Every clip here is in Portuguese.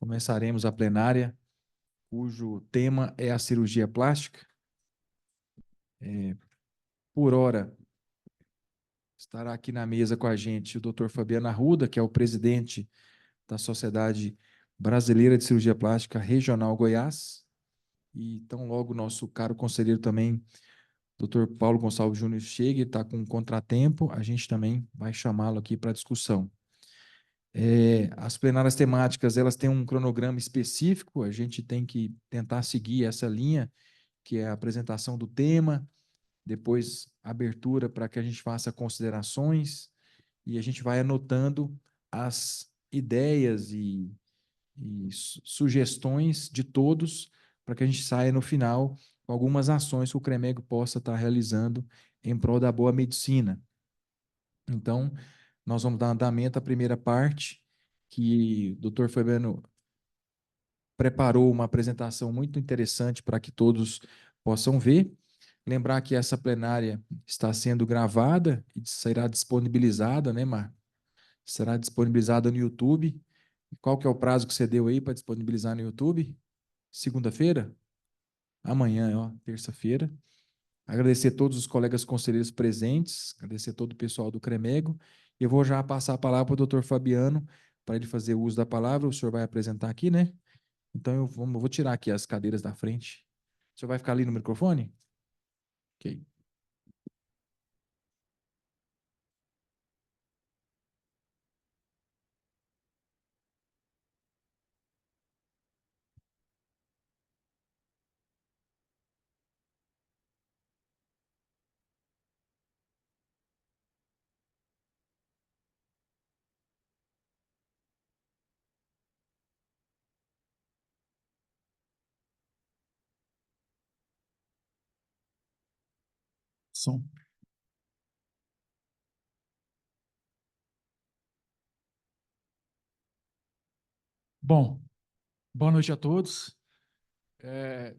Começaremos a plenária, cujo tema é a cirurgia plástica. Por hora, estará aqui na mesa com a gente o Dr. Fabiano Arruda, que é o presidente da Sociedade Brasileira de Cirurgia Plástica Regional Goiás. E tão logo o nosso caro conselheiro também, Dr. Paulo Gonçalves Júnior, chega e está com um contratempo, a gente também vai chamá-lo aqui para discussão. As plenárias temáticas, elas têm um cronograma específico, a gente tem que tentar seguir essa linha, que é a apresentação do tema, depois abertura para que a gente faça considerações, e a gente vai anotando as ideias e sugestões de todos, para que a gente saia no final com algumas ações que o CREMEG possa estar realizando em prol da boa medicina. Então, nós vamos dar andamento à primeira parte, que o Dr. Fabiano preparou uma apresentação muito interessante para que todos possam ver. Lembrar que essa plenária está sendo gravada e será disponibilizada, né, Mar? Será disponibilizada no YouTube. Qual que é o prazo que você deu aí para disponibilizar no YouTube? Segunda-feira? Amanhã, ó, terça-feira. Agradecer a todos os colegas conselheiros presentes, agradecer a todo o pessoal do CREMEGO. Eu vou já passar a palavra para o doutor Fabiano, para ele fazer o uso da palavra. O senhor vai apresentar aqui, né? Então, eu vou tirar aqui as cadeiras da frente. O senhor vai ficar ali no microfone? Ok. Som. Bom, boa noite a todos. É,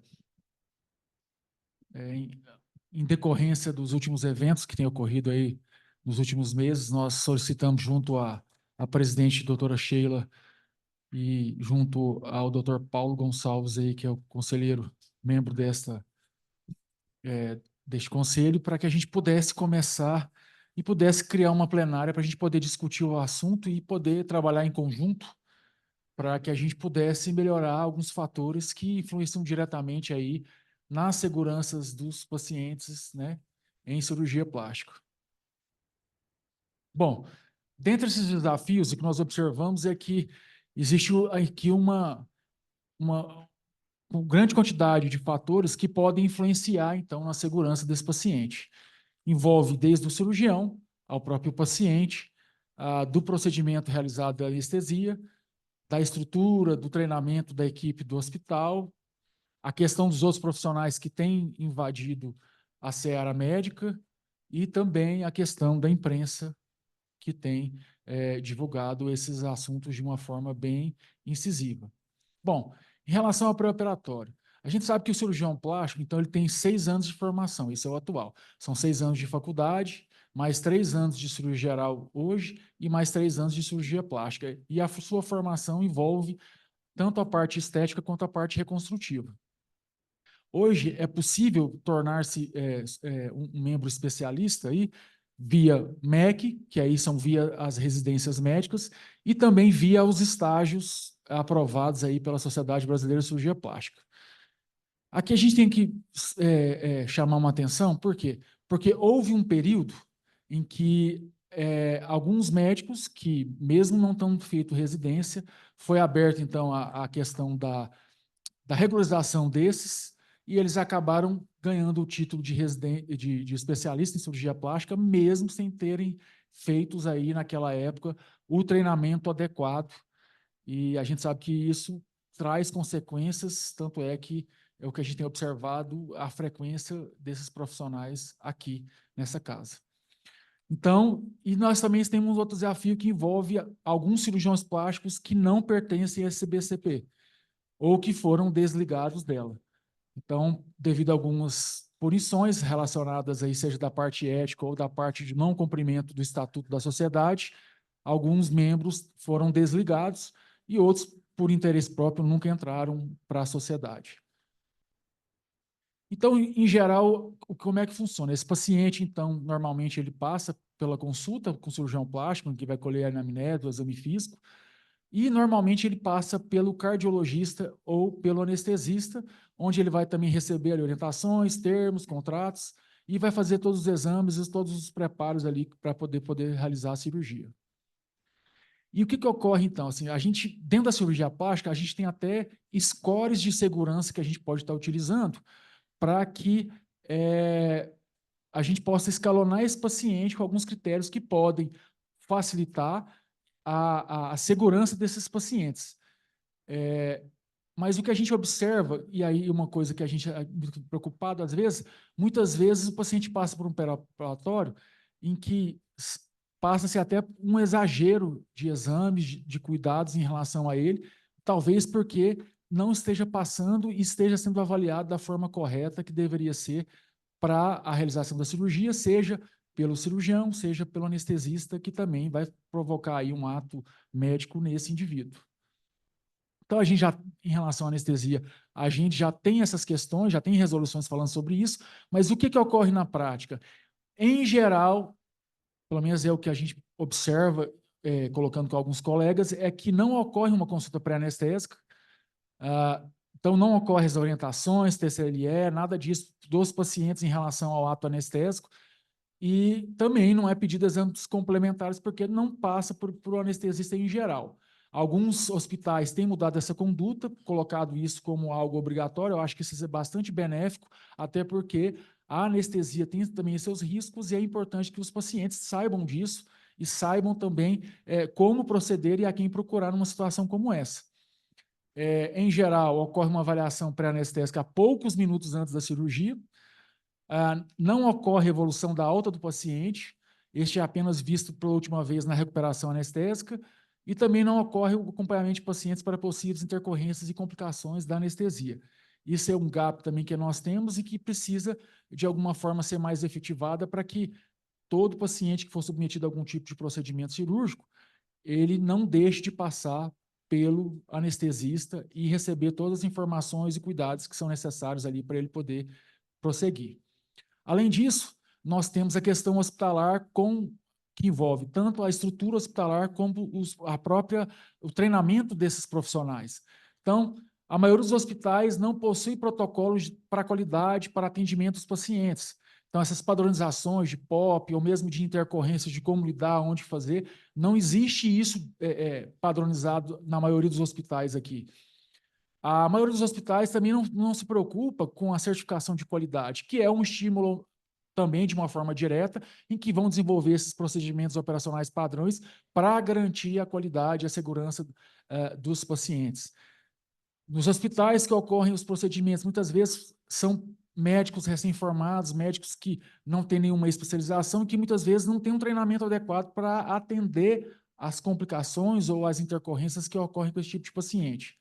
em decorrência dos últimos eventos que têm ocorrido aí nos últimos meses, nós solicitamos junto à presidente, doutora Sheila, e junto ao doutor Paulo Gonçalves, aí, que é o conselheiro, membro deste conselho, para que a gente pudesse começar e pudesse criar uma plenária para a gente poder discutir o assunto e poder trabalhar em conjunto para que a gente pudesse melhorar alguns fatores que influenciam diretamente aí nas seguranças dos pacientes, né, em cirurgia plástica. Bom, dentre esses desafios, o que nós observamos é que existe aqui uma grande quantidade de fatores que podem influenciar, então, na segurança desse paciente. Envolve desde o cirurgião ao próprio paciente, do procedimento realizado da anestesia, da estrutura, do treinamento da equipe do hospital, a questão dos outros profissionais que têm invadido a seara médica e também a questão da imprensa que tem divulgado esses assuntos de uma forma bem incisiva. Bom, em relação ao pré-operatório, a gente sabe que o cirurgião plástico, então, ele tem 6 anos de formação, esse é o atual. São 6 anos de faculdade, mais 3 anos de cirurgia geral hoje e mais 3 anos de cirurgia plástica. E a sua formação envolve tanto a parte estética quanto a parte reconstrutiva. Hoje é possível tornar-se um membro especialista aí via MEC, que aí são via as residências médicas, e também via os estágios aprovados aí pela Sociedade Brasileira de Cirurgia Plástica. Aqui a gente tem que chamar uma atenção, por quê? Porque houve um período em que alguns médicos que, mesmo não tendo feito residência, foi aberta, então, a questão da regularização desses, e eles acabaram ganhando o título de especialista em cirurgia plástica, mesmo sem terem feitos aí, naquela época, o treinamento adequado. E a gente sabe que isso traz consequências, tanto é que é o que a gente tem observado, a frequência desses profissionais aqui nessa casa. Então, e nós também temos outro desafio que envolve alguns cirurgiões plásticos que não pertencem à SBCP, ou que foram desligados dela. Então, devido a algumas punições relacionadas aí, seja da parte ética ou da parte de não cumprimento do Estatuto da Sociedade, alguns membros foram desligados e outros por interesse próprio, nunca entraram para a sociedade. Então, em geral, como é que funciona? Esse paciente, então, normalmente ele passa pela consulta com o cirurgião plástico, que vai colher a anamnese, o exame físico, e normalmente ele passa pelo cardiologista ou pelo anestesista, onde ele vai também receber ali, orientações, termos, contratos, e vai fazer todos os exames e todos os preparos ali para poder realizar a cirurgia. E o que ocorre, então? Assim, a gente, dentro da cirurgia plástica, a gente tem até scores de segurança que a gente pode estar utilizando para que a gente possa escalonar esse paciente com alguns critérios que podem facilitar a segurança desses pacientes. Mas o que a gente observa, e aí uma coisa que a gente é muito preocupado às vezes, muitas vezes o paciente passa por um pré-operatório em que passa-se até um exagero de exames, de cuidados em relação a ele, talvez porque não esteja passando e esteja sendo avaliado da forma correta que deveria ser para a realização da cirurgia, seja pelo cirurgião, seja pelo anestesista, que também vai provocar aí um ato médico nesse indivíduo. Então, a gente já, em relação à anestesia, a gente já tem essas questões, já tem resoluções falando sobre isso, mas o que ocorre na prática? Em geral, pelo menos é o que a gente observa, colocando com alguns colegas, é que não ocorre uma consulta pré-anestésica, então não ocorre as orientações, TCLE, nada disso dos pacientes em relação ao ato anestésico, e também não é pedido exames complementares porque não passa por o anestesista em geral. Alguns hospitais têm mudado essa conduta, colocado isso como algo obrigatório. Eu acho que isso é bastante benéfico, até porque a anestesia tem também seus riscos e é importante que os pacientes saibam disso e saibam também como proceder e a quem procurar numa situação como essa. Em geral, ocorre uma avaliação pré-anestésica a poucos minutos antes da cirurgia. Não ocorre evolução da alta do paciente, este é apenas visto pela última vez na recuperação anestésica, e também não ocorre o acompanhamento de pacientes para possíveis intercorrências e complicações da anestesia. Isso é um gap também que nós temos e que precisa, de alguma forma, ser mais efetivada para que todo paciente que for submetido a algum tipo de procedimento cirúrgico, ele não deixe de passar pelo anestesista e receber todas as informações e cuidados que são necessários ali para ele poder prosseguir. Além disso, nós temos a questão hospitalar que envolve tanto a estrutura hospitalar como o treinamento desses profissionais. Então, a maioria dos hospitais não possui protocolos para qualidade, para atendimento dos pacientes. Então, essas padronizações de POP ou mesmo de intercorrências de como lidar, onde fazer, não existe isso padronizado na maioria dos hospitais aqui. A maioria dos hospitais também não se preocupa com a certificação de qualidade, que é um estímulo também de uma forma direta, em que vão desenvolver esses procedimentos operacionais padrões para garantir a qualidade e a segurança dos pacientes. Nos hospitais que ocorrem os procedimentos, muitas vezes são médicos recém-formados, médicos que não têm nenhuma especialização, que muitas vezes não têm um treinamento adequado para atender as complicações ou as intercorrências que ocorrem com esse tipo de paciente.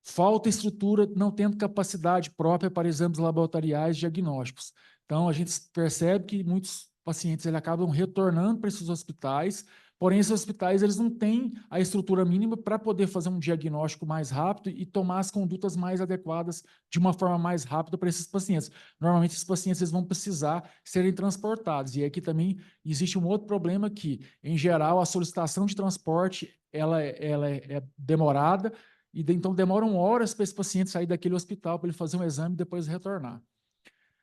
Falta estrutura, não tendo capacidade própria para exames laboratoriais diagnósticos. Então, a gente percebe que muitos pacientes acabam retornando para esses hospitais, porém, esses hospitais eles não têm a estrutura mínima para poder fazer um diagnóstico mais rápido e tomar as condutas mais adequadas de uma forma mais rápida para esses pacientes. Normalmente, esses pacientes eles vão precisar serem transportados. E aqui também existe um outro problema que, em geral, a solicitação de transporte ela é demorada, e então demoram horas para esse paciente sair daquele hospital para ele fazer um exame e depois retornar.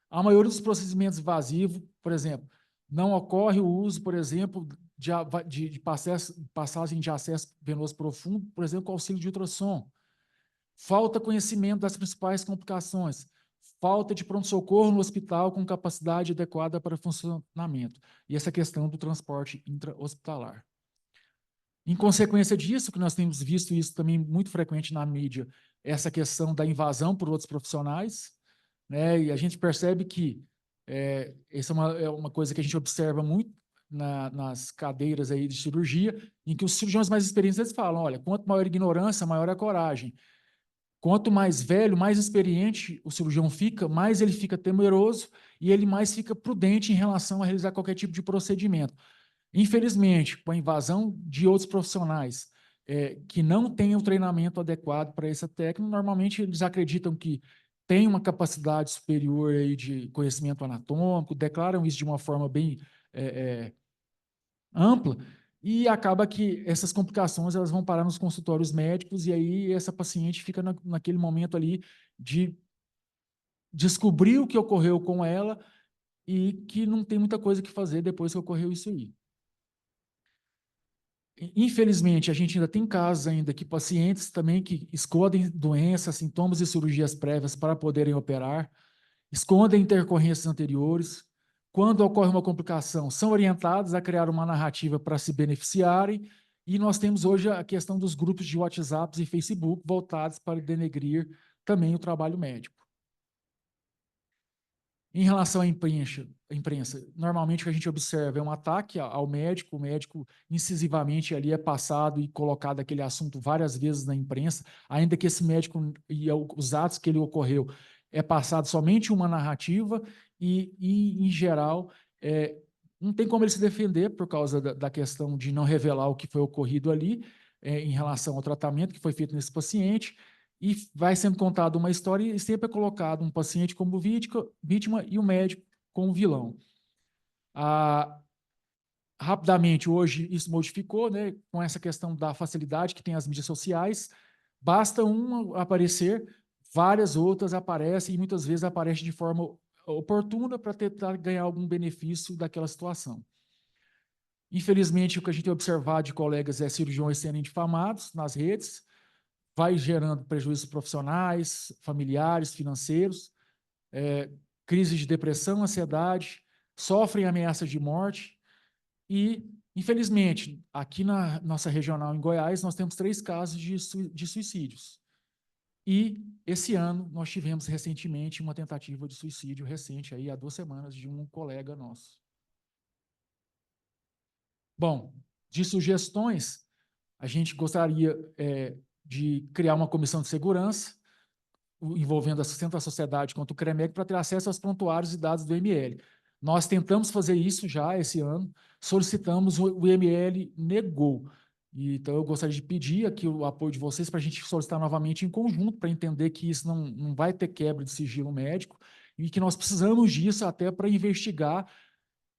A maioria dos procedimentos invasivos, por exemplo, não ocorre o uso, por exemplo, de passagem de acesso venoso profundo, por exemplo, com auxílio de ultrassom. Falta conhecimento das principais complicações. Falta de pronto-socorro no hospital com capacidade adequada para funcionamento. E essa questão do transporte intra-hospitalar. Em consequência disso, que nós temos visto isso também muito frequente na mídia, essa questão da invasão por outros profissionais, né? E a gente percebe que essa é uma coisa que a gente observa muito nas cadeiras aí de cirurgia, em que os cirurgiões mais experientes eles falam, olha, quanto maior a ignorância, maior a coragem. Quanto mais velho, mais experiente o cirurgião fica, mais ele fica temeroso e ele mais fica prudente em relação a realizar qualquer tipo de procedimento. Infelizmente, com a invasão de outros profissionais que não têm o treinamento adequado para essa técnica. Normalmente, eles acreditam que tem uma capacidade superior aí de conhecimento anatômico, declaram isso de uma forma bem ampla, e acaba que essas complicações elas vão parar nos consultórios médicos, e aí essa paciente fica naquele momento ali de descobrir o que ocorreu com ela e que não tem muita coisa que fazer depois que ocorreu isso aí. Infelizmente, a gente ainda tem casos ainda que pacientes também que escondem doenças, sintomas e cirurgias prévias para poderem operar, escondem intercorrências anteriores. Quando ocorre uma complicação, são orientados a criar uma narrativa para se beneficiarem, e nós temos hoje a questão dos grupos de WhatsApp e Facebook voltados para denegrir também o trabalho médico. Em relação à imprensa, normalmente o que a gente observa é um ataque ao médico, o médico incisivamente ali é passado e colocado aquele assunto várias vezes na imprensa, ainda que esse médico e os atos que ele ocorreu é passado somente uma narrativa em geral, não tem como ele se defender por causa da questão de não revelar o que foi ocorrido ali, em relação ao tratamento que foi feito nesse paciente, e vai sendo contada uma história e sempre é colocado um paciente como vítima e o médico como vilão. Rapidamente, hoje isso modificou, né, com essa questão da facilidade que tem as mídias sociais, basta uma aparecer, várias outras aparecem e muitas vezes aparecem de forma oportuna para tentar ganhar algum benefício daquela situação. Infelizmente, o que a gente tem observado de colegas é cirurgiões sendo difamados nas redes, vai gerando prejuízos profissionais, familiares, financeiros, crise de depressão, ansiedade, sofrem ameaças de morte e, infelizmente, aqui na nossa regional em Goiás, nós temos 3 casos de suicídios. E esse ano nós tivemos recentemente uma tentativa de suicídio recente, aí, há 2 semanas, de um colega nosso. Bom, de sugestões, a gente gostaria de criar uma comissão de segurança, envolvendo tanto a sociedade quanto o CREMEC, para ter acesso aos prontuários e dados do ML. Nós tentamos fazer isso já esse ano, solicitamos, o ML negou. Então, eu gostaria de pedir aqui o apoio de vocês para a gente solicitar novamente em conjunto, para entender que isso não vai ter quebra de sigilo médico e que nós precisamos disso até para investigar,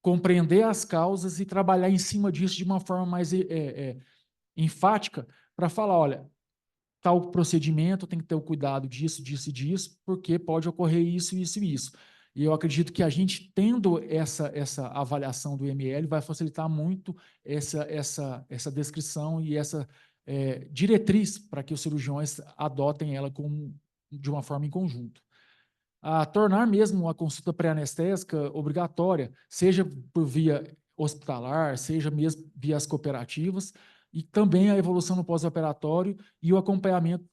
compreender as causas e trabalhar em cima disso de uma forma mais enfática, para falar, olha, tal procedimento tem que ter o cuidado disso, disso e disso, porque pode ocorrer isso, isso e isso. E eu acredito que a gente tendo essa avaliação do ML vai facilitar muito essa descrição e essa diretriz para que os cirurgiões adotem ela de uma forma em conjunto. A tornar mesmo a consulta pré-anestésica obrigatória, seja por via hospitalar, seja mesmo via as cooperativas, e também a evolução no pós-operatório e o acompanhamento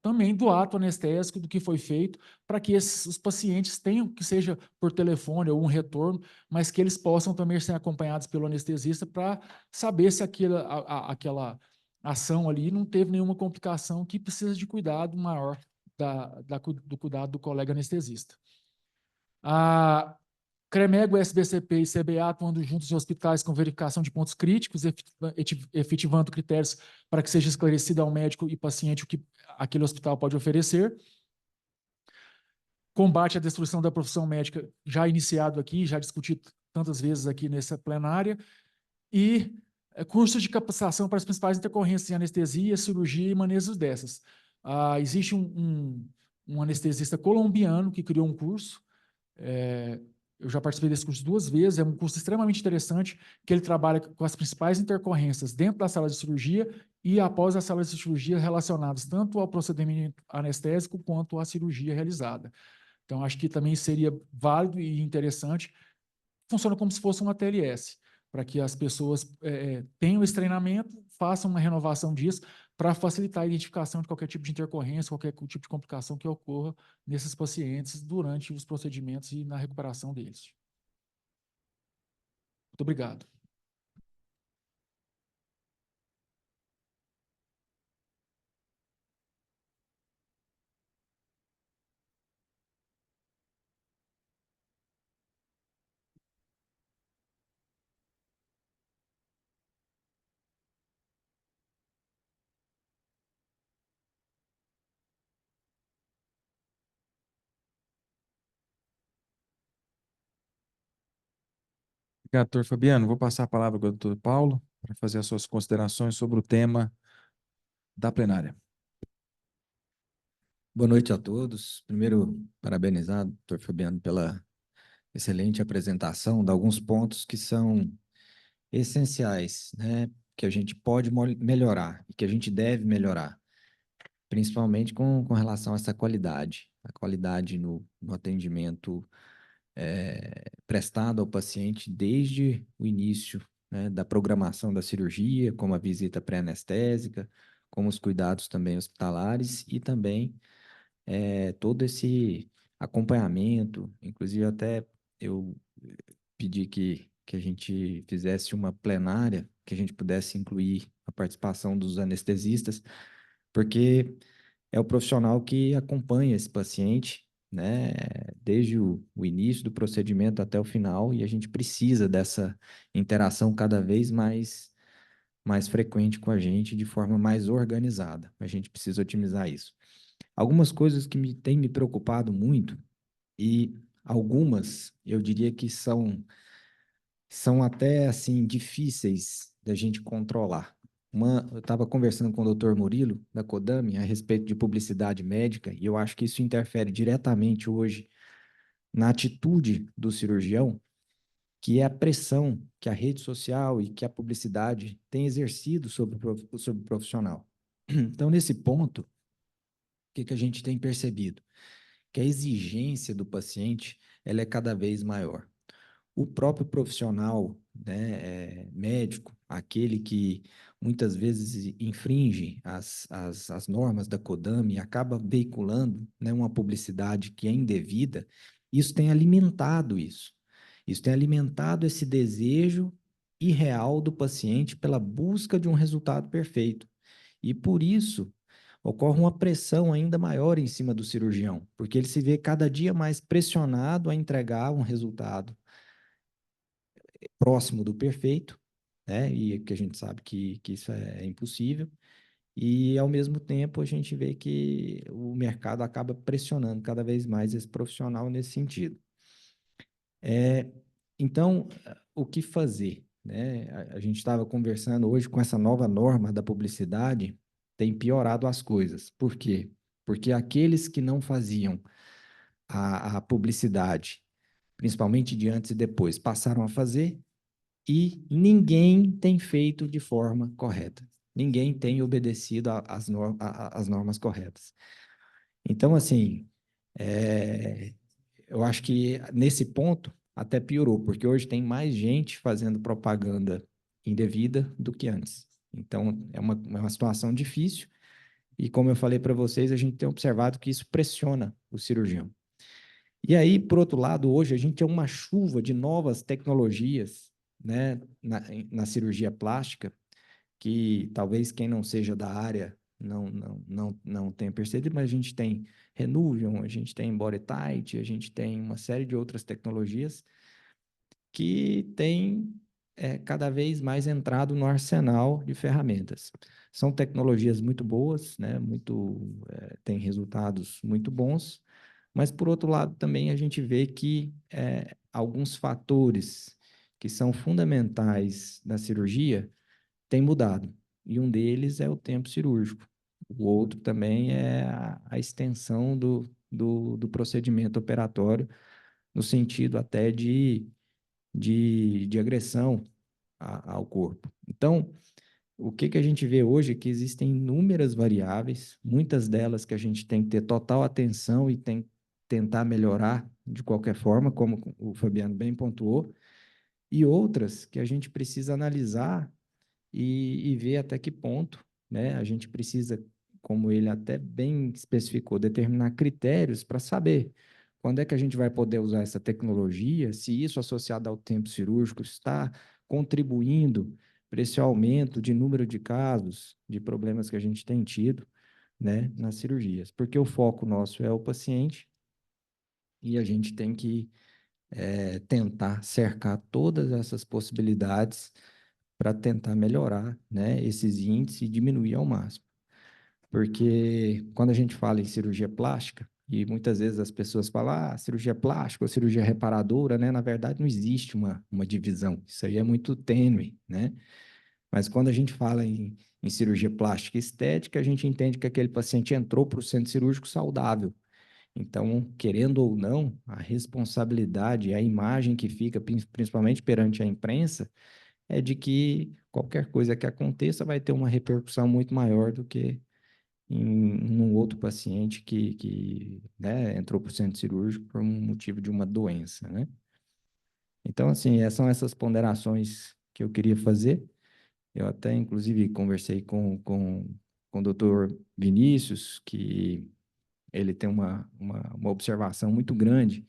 também do ato anestésico, do que foi feito, para que os pacientes tenham, que seja por telefone ou um retorno, mas que eles possam também ser acompanhados pelo anestesista para saber se aquela ação ali não teve nenhuma complicação que precisa de cuidado maior do cuidado do colega anestesista. A CREMEG, SBCP e CBA atuando juntos em hospitais com verificação de pontos críticos, efetivando critérios para que seja esclarecido ao médico e paciente o que aquele hospital pode oferecer. Combate à destruição da profissão médica, já iniciado aqui, já discutido tantas vezes aqui nessa plenária. E cursos de capacitação para as principais intercorrências em anestesia, cirurgia e manejos dessas. Existe um anestesista colombiano que criou um curso, eu já participei desse curso 2 vezes, é um curso extremamente interessante, que ele trabalha com as principais intercorrências dentro da sala de cirurgia e após a sala de cirurgia relacionadas tanto ao procedimento anestésico quanto à cirurgia realizada. Então, acho que também seria válido e interessante. Funciona como se fosse uma TLS, para que as pessoas tenham esse treinamento, façam uma renovação disso, para facilitar a identificação de qualquer tipo de intercorrência, qualquer tipo de complicação que ocorra nesses pacientes durante os procedimentos e na recuperação deles. Muito obrigado. Obrigado, doutor Fabiano. Vou passar a palavra para o doutor Paulo para fazer as suas considerações sobre o tema da plenária. Boa noite a todos. Primeiro, parabenizar o doutor Fabiano pela excelente apresentação de alguns pontos que são essenciais, né? Que a gente pode melhorar e que a gente deve melhorar, principalmente com relação a essa qualidade, a qualidade no atendimento prestado ao paciente desde o início, né, da programação da cirurgia, como a visita pré-anestésica, como os cuidados também hospitalares e também todo esse acompanhamento. Inclusive, até eu pedi que a gente fizesse uma plenária, que a gente pudesse incluir a participação dos anestesistas, porque é o profissional que acompanha esse paciente, né, desde o início do procedimento até o final, e a gente precisa dessa interação cada vez mais frequente com a gente, de forma mais organizada. A gente precisa otimizar isso. Algumas coisas que têm me preocupado muito, e algumas eu diria que são até assim difíceis da gente controlar. Eu estava conversando com o Dr. Murilo, da Codami, a respeito de publicidade médica, e eu acho que isso interfere diretamente hoje na atitude do cirurgião, que é a pressão que a rede social e que a publicidade tem exercido sobre o profissional. Então, nesse ponto, o que a gente tem percebido? Que a exigência do paciente ela é cada vez maior. O próprio profissional, né, médico, aquele que muitas vezes infringe as normas da Codami e acaba veiculando, né, uma publicidade que é indevida, isso tem alimentado isso. Isso tem alimentado esse desejo irreal do paciente pela busca de um resultado perfeito. E por isso ocorre uma pressão ainda maior em cima do cirurgião, porque ele se vê cada dia mais pressionado a entregar um resultado próximo do perfeito, né? E que a gente sabe que isso é impossível. E, ao mesmo tempo, a gente vê que o mercado acaba pressionando cada vez mais esse profissional nesse sentido. Então, o que fazer, né? A gente estava conversando hoje com essa nova norma da publicidade, tem piorado as coisas. Por quê? Porque aqueles que não faziam a publicidade, principalmente de antes e depois, passaram a fazer e ninguém tem feito de forma correta. Ninguém tem obedecido às normas corretas. Então, assim, eu acho que nesse ponto até piorou, porque hoje tem mais gente fazendo propaganda indevida do que antes. Então, é uma situação difícil e, como eu falei para vocês, a gente tem observado que isso pressiona o cirurgião. E aí, por outro lado, hoje a gente tem uma chuva de novas tecnologias, né, na cirurgia plástica, que talvez quem não seja da área não tenha percebido, mas a gente tem Renuvion, a gente tem BodyTite, a gente tem uma série de outras tecnologias que têm cada vez mais entrado no arsenal de ferramentas. São tecnologias muito boas, né, têm resultados muito bons, mas, por outro lado, também a gente vê que alguns fatores que são fundamentais na cirurgia têm mudado. E um deles é o tempo cirúrgico. O outro também é a extensão do procedimento operatório, no sentido até de agressão ao corpo. Então, o que a gente vê hoje é que existem inúmeras variáveis, muitas delas que a gente tem que ter total atenção e tem que tentar melhorar de qualquer forma, como o Fabiano bem pontuou, e outras que a gente precisa analisar e ver até que ponto, né, a gente precisa, como ele até bem especificou, determinar critérios para saber quando é que a gente vai poder usar essa tecnologia, se isso associado ao tempo cirúrgico está contribuindo para esse aumento de número de casos, de problemas que a gente tem tido, né, nas cirurgias. Porque o foco nosso é o paciente e a gente tem que tentar cercar todas essas possibilidades para tentar melhorar, né, esses índices e diminuir ao máximo. Porque quando a gente fala em cirurgia plástica, E muitas vezes as pessoas falam, cirurgia plástica ou cirurgia reparadora, né? Na verdade, não existe uma divisão. Isso aí é muito tênue, né? Mas quando a gente fala em cirurgia plástica e estética, a gente entende que aquele paciente entrou para o centro cirúrgico saudável. Então, querendo ou não, a responsabilidade, a imagem que fica, principalmente perante a imprensa, é de que qualquer coisa que aconteça vai ter uma repercussão muito maior do que em um outro paciente que né, entrou para o centro cirúrgico por um motivo de uma doença, né? Então, assim, são essas ponderações que eu queria fazer. Eu até, inclusive, conversei com o doutor Vinícius, que ele tem uma observação muito grande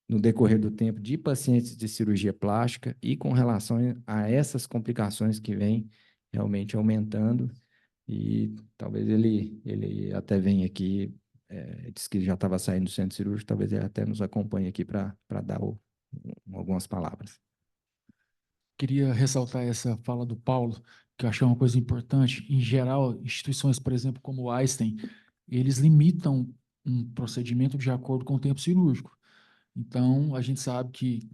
no decorrer do tempo de pacientes de cirurgia plástica e com relação a essas complicações que vêm realmente aumentando. E talvez ele até venha aqui, disse que já estava saindo do centro cirúrgico, talvez ele até nos acompanhe aqui para dar algumas palavras. Queria ressaltar essa fala do Paulo, que eu achei uma coisa importante. Em geral, instituições, por exemplo, como o Einstein, eles limitam um procedimento de acordo com o tempo cirúrgico. Então, a gente sabe que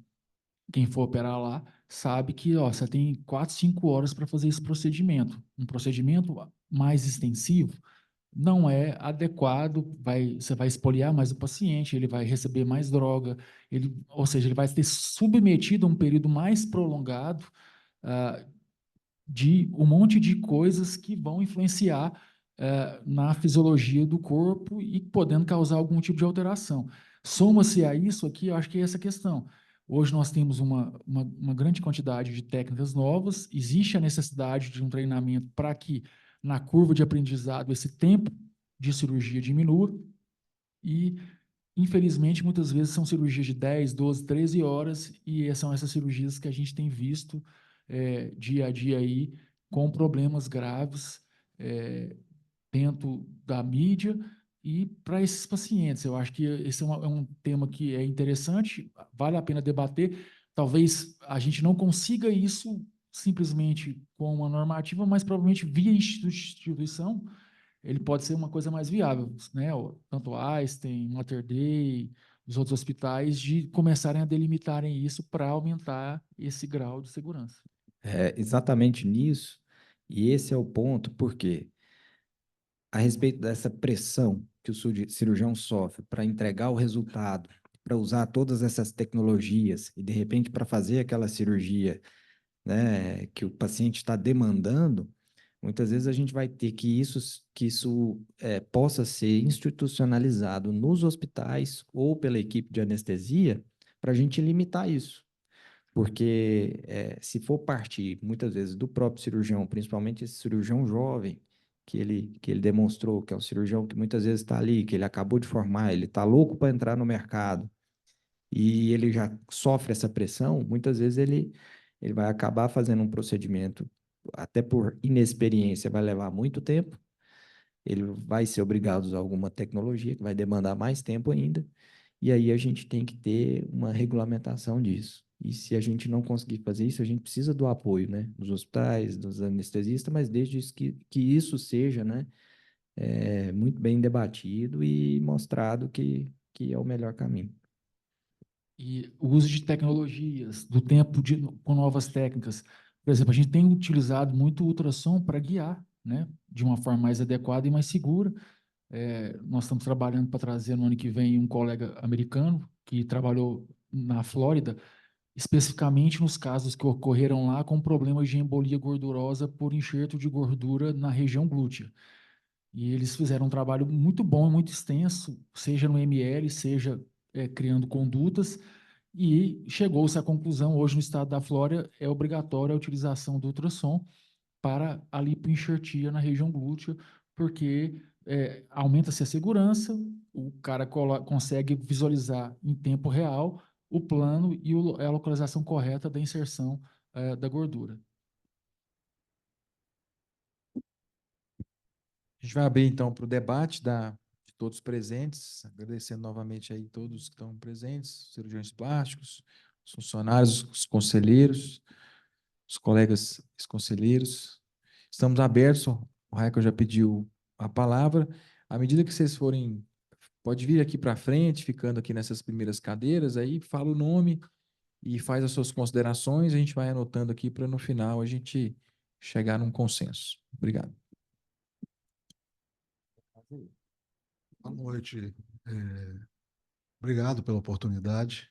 quem for operar lá sabe que você tem 4, 5 horas para fazer esse procedimento. Um procedimento mais extensivo não é adequado, você vai expoliar mais o paciente, ele vai receber mais droga, ou seja, ele vai ser submetido a um período mais prolongado uh, de um monte de coisas que vão influenciar na fisiologia do corpo e podendo causar algum tipo de alteração. Soma-se a isso aqui, eu acho que é essa questão. Hoje nós temos uma grande quantidade de técnicas novas, existe a necessidade de um treinamento para que na curva de aprendizado esse tempo de cirurgia diminua e, infelizmente, muitas vezes são cirurgias de 10, 12, 13 horas e são essas cirurgias que a gente tem visto dia a dia aí com problemas graves dentro da mídia e para esses pacientes. Eu acho que esse é um tema que é interessante, vale a pena debater. Talvez a gente não consiga isso simplesmente com uma normativa, mas provavelmente via instituição ele pode ser uma coisa mais viável, né? Tanto Einstein, Mater Dei, os outros hospitais, de começarem a delimitarem isso para aumentar esse grau de segurança. É exatamente nisso, e esse é o ponto, porque a respeito dessa pressão que o cirurgião sofre para entregar o resultado, para usar todas essas tecnologias e, de repente, para fazer aquela cirurgia, né, que o paciente está demandando, muitas vezes a gente vai ter que isso possa ser institucionalizado nos hospitais ou pela equipe de anestesia para a gente limitar isso. Porque se for partir, muitas vezes, do próprio cirurgião, principalmente esse cirurgião jovem, que ele demonstrou que é um cirurgião que muitas vezes está ali, que ele acabou de formar, ele está louco para entrar no mercado, e ele já sofre essa pressão, muitas vezes ele vai acabar fazendo um procedimento, até por inexperiência, vai levar muito tempo, ele vai ser obrigado a usar alguma tecnologia que vai demandar mais tempo ainda, e aí a gente tem que ter uma regulamentação disso. E se a gente não conseguir fazer isso, a gente precisa do apoio, né, dos hospitais, dos anestesistas, mas desde que isso seja, né, muito bem debatido e mostrado que é o melhor caminho. E o uso de tecnologias, do tempo com novas técnicas. Por exemplo, a gente tem utilizado muito o ultrassom para guiar, né, de uma forma mais adequada e mais segura. Nós estamos trabalhando para trazer no ano que vem um colega americano que trabalhou na Flórida, especificamente nos casos que ocorreram lá com problemas de embolia gordurosa por enxerto de gordura na região glútea. E eles fizeram um trabalho muito bom, muito extenso, seja no ML, seja criando condutas, e chegou-se à conclusão, hoje no estado da Flórida, é obrigatória a utilização do ultrassom para a lipoenxertia na região glútea, porque aumenta-se a segurança, o cara consegue visualizar em tempo real o plano e a localização correta da inserção da gordura. A gente vai abrir então para o debate de todos presentes, agradecendo novamente aí todos que estão presentes, cirurgiões plásticos, os funcionários, os conselheiros, os colegas conselheiros. Estamos abertos, o Raico já pediu a palavra. À medida que vocês forem pode vir aqui para frente, ficando aqui nessas primeiras cadeiras, aí fala o nome e faz as suas considerações, a gente vai anotando aqui para no final a gente chegar num consenso. Obrigado. Boa noite. Obrigado pela oportunidade.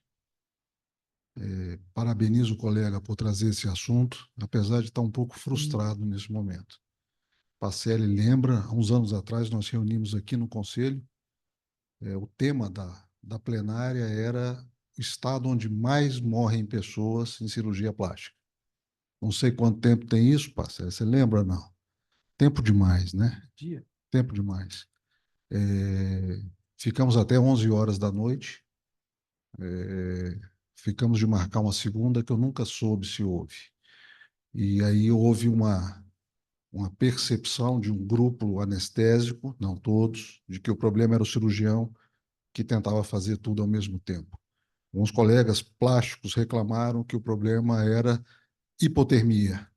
Parabenizo o colega por trazer esse assunto, apesar de estar um pouco frustrado nesse momento. Pacelli lembra, há uns anos atrás, nós reunimos aqui no Conselho, o tema da plenária era o estado onde mais morrem pessoas em cirurgia plástica. Não sei quanto tempo tem isso, Pacelli, você lembra, não? Tempo demais, né? Dia. Tempo demais. Ficamos até 11 horas da noite. Ficamos de marcar uma segunda que eu nunca soube se houve. E aí houve uma percepção de um grupo anestésico, não todos, de que o problema era o cirurgião que tentava fazer tudo ao mesmo tempo. Uns colegas plásticos reclamaram que o problema era hipotermia,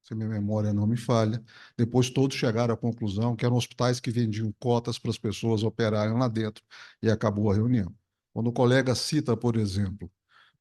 se minha memória não me falha. Depois todos chegaram à conclusão que eram hospitais que vendiam cotas para as pessoas operarem lá dentro, e acabou a reunião. Quando o colega cita, por exemplo,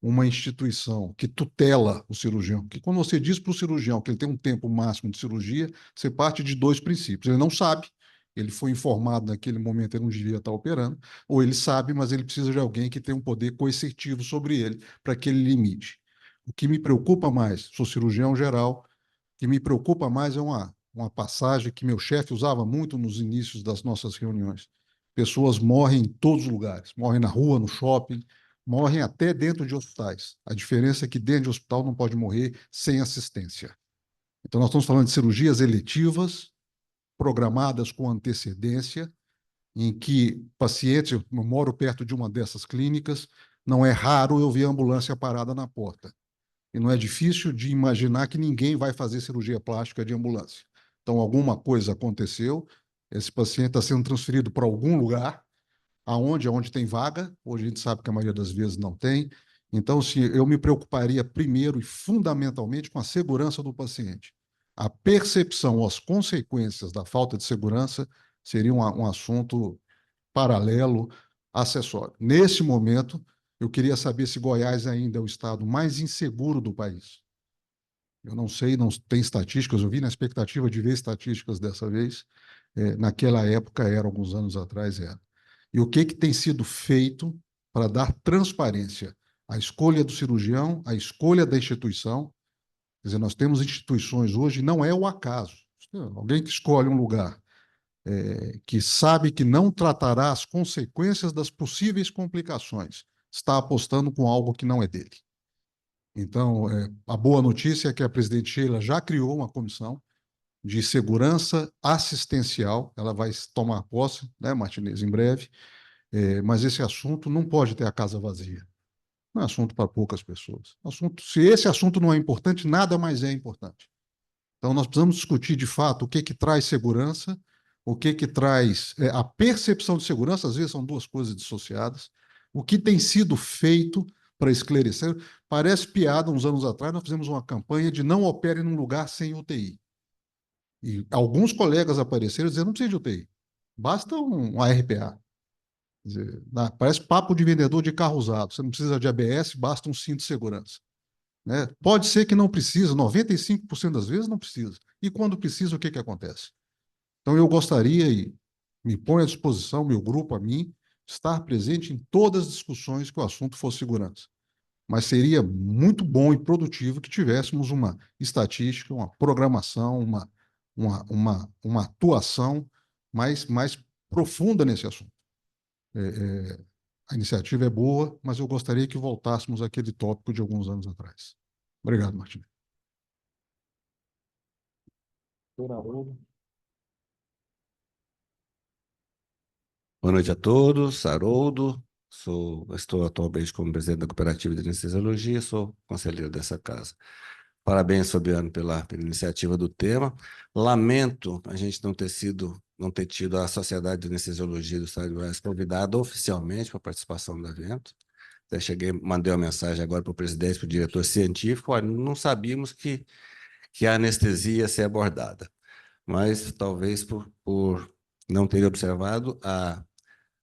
uma instituição que tutela o cirurgião, que quando você diz para o cirurgião que ele tem um tempo máximo de cirurgia, você parte de dois princípios. Ele não sabe, ele foi informado naquele momento, ele não devia estar operando, ou ele sabe, mas ele precisa de alguém que tenha um poder coercitivo sobre ele para aquele limite. O que me preocupa mais, sou cirurgião geral, o que me preocupa mais é uma passagem que meu chefe usava muito nos inícios das nossas reuniões. Pessoas morrem em todos os lugares, morrem na rua, no shopping, morrem até dentro de hospitais. A diferença é que dentro de hospital não pode morrer sem assistência. Então, nós estamos falando de cirurgias eletivas, programadas com antecedência, em que pacientes, eu moro perto de uma dessas clínicas, não é raro eu ver a ambulância parada na porta. E não é difícil de imaginar que ninguém vai fazer cirurgia plástica de ambulância. Então, alguma coisa aconteceu, esse paciente está sendo transferido para algum lugar, onde tem vaga, hoje a gente sabe que a maioria das vezes não tem. Então, eu me preocuparia primeiro e fundamentalmente com a segurança do paciente. A percepção ou as consequências da falta de segurança seria um assunto paralelo, acessório. Nesse momento, eu queria saber se Goiás ainda é o estado mais inseguro do país. Eu não sei, não tem estatísticas, eu vi na expectativa de ver estatísticas dessa vez. Naquela época era, alguns anos atrás era. E o que tem sido feito para dar transparência à escolha do cirurgião, à escolha da instituição? Quer dizer, nós temos instituições hoje, não é o acaso. Alguém que escolhe um lugar que sabe que não tratará as consequências das possíveis complicações, está apostando com algo que não é dele. Então, a boa notícia é que a presidente Sheila já criou uma comissão de segurança assistencial, ela vai tomar posse, né, Martinez, em breve, mas esse assunto não pode ter a casa vazia. Não é assunto para poucas pessoas. Se esse assunto não é importante, nada mais é importante. Então, nós precisamos discutir, de fato, o que traz segurança, o que traz a percepção de segurança, às vezes são duas coisas dissociadas, o que tem sido feito para esclarecer. Parece piada, uns anos atrás, nós fizemos uma campanha de não opere num lugar sem UTI. E alguns colegas apareceram dizendo, não precisa de UTI, basta um RPA. Quer dizer, parece papo de vendedor de carro usado, você não precisa de ABS, basta um cinto de segurança. Né? Pode ser que não precisa, 95% das vezes não precisa. E quando precisa, o que acontece? Então, eu gostaria, e me ponho à disposição, meu grupo, a mim, estar presente em todas as discussões que o assunto fosse segurança. Mas seria muito bom e produtivo que tivéssemos uma estatística, uma programação, uma atuação mais profunda nesse assunto. A iniciativa é boa, mas eu gostaria que voltássemos àquele tópico de alguns anos atrás. Obrigado, Martim. Boa noite a todos, Haroldo. Estou atualmente como presidente da Cooperativa de Anestesiologia, sou conselheiro dessa casa. Parabéns, Fabiano, pela iniciativa do tema. Lamento a gente não ter tido a Sociedade de Anestesiologia do Estado de Goiás convidada oficialmente para a participação do evento. Até mandei uma mensagem agora para o presidente, para o diretor científico, olha, não sabíamos que a anestesia ia ser abordada, mas talvez por não ter observado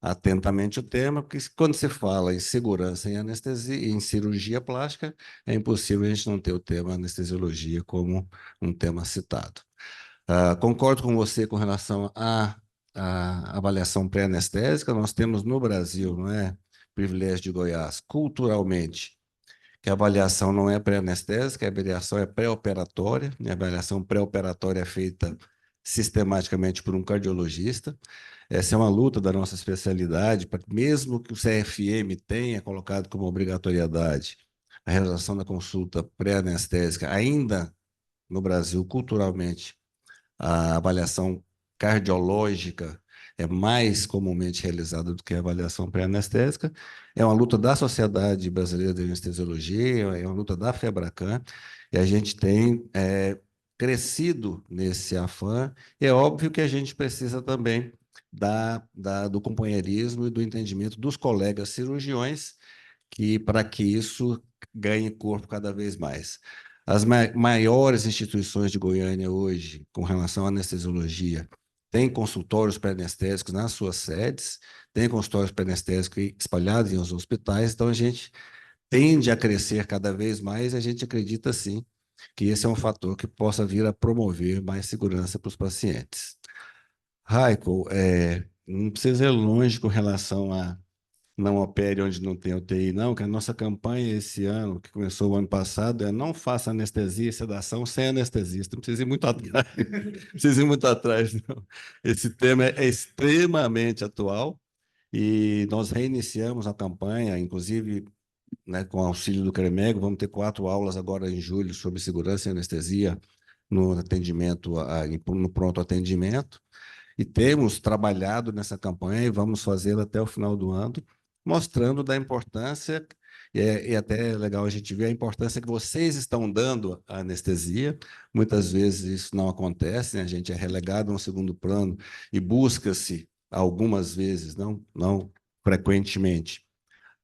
atentamente o tema, porque quando se fala em segurança em anestesia, em cirurgia plástica, é impossível a gente não ter o tema anestesiologia como um tema citado. Concordo com você com relação à avaliação pré-anestésica. Nós temos no Brasil, não é, privilégio de Goiás, culturalmente, que a avaliação não é pré-anestésica, a avaliação é pré-operatória, e a avaliação pré-operatória é feita sistematicamente por um cardiologista. Essa é uma luta da nossa especialidade, mesmo que o CFM tenha colocado como obrigatoriedade a realização da consulta pré-anestésica, ainda no Brasil, culturalmente, a avaliação cardiológica é mais comumente realizada do que a avaliação pré-anestésica. É uma luta da Sociedade Brasileira de Anestesiologia, é uma luta da FEBRACAN, e a gente tem crescido nesse afã. É óbvio que a gente precisa também do companheirismo e do entendimento dos colegas cirurgiões, para que isso ganhe corpo cada vez mais. As maiores instituições de Goiânia hoje, com relação à anestesiologia, têm consultórios pré-anestésicos nas suas sedes, têm consultórios pré-anestésicos espalhados em os hospitais, então a gente tende a crescer cada vez mais e a gente acredita, sim, que esse é um fator que possa vir a promover mais segurança para os pacientes. Raico, não precisa ir longe com relação a não opere onde não tem UTI, não, que a nossa campanha esse ano, que começou o ano passado, é não faça anestesia e sedação sem anestesista. Não precisa ir muito atrás, não precisa ir muito atrás, não. Esse tema é extremamente atual e nós reiniciamos a campanha, inclusive, né, com auxílio do CREMEG, vamos ter 4 aulas agora em julho sobre segurança e anestesia no atendimento, no pronto atendimento, e temos trabalhado nessa campanha e vamos fazê-la até o final do ano, mostrando da importância, e até é legal a gente ver a importância que vocês estão dando à anestesia. Muitas vezes isso não acontece, né? A gente é relegado a um segundo plano e busca-se, algumas vezes, não frequentemente,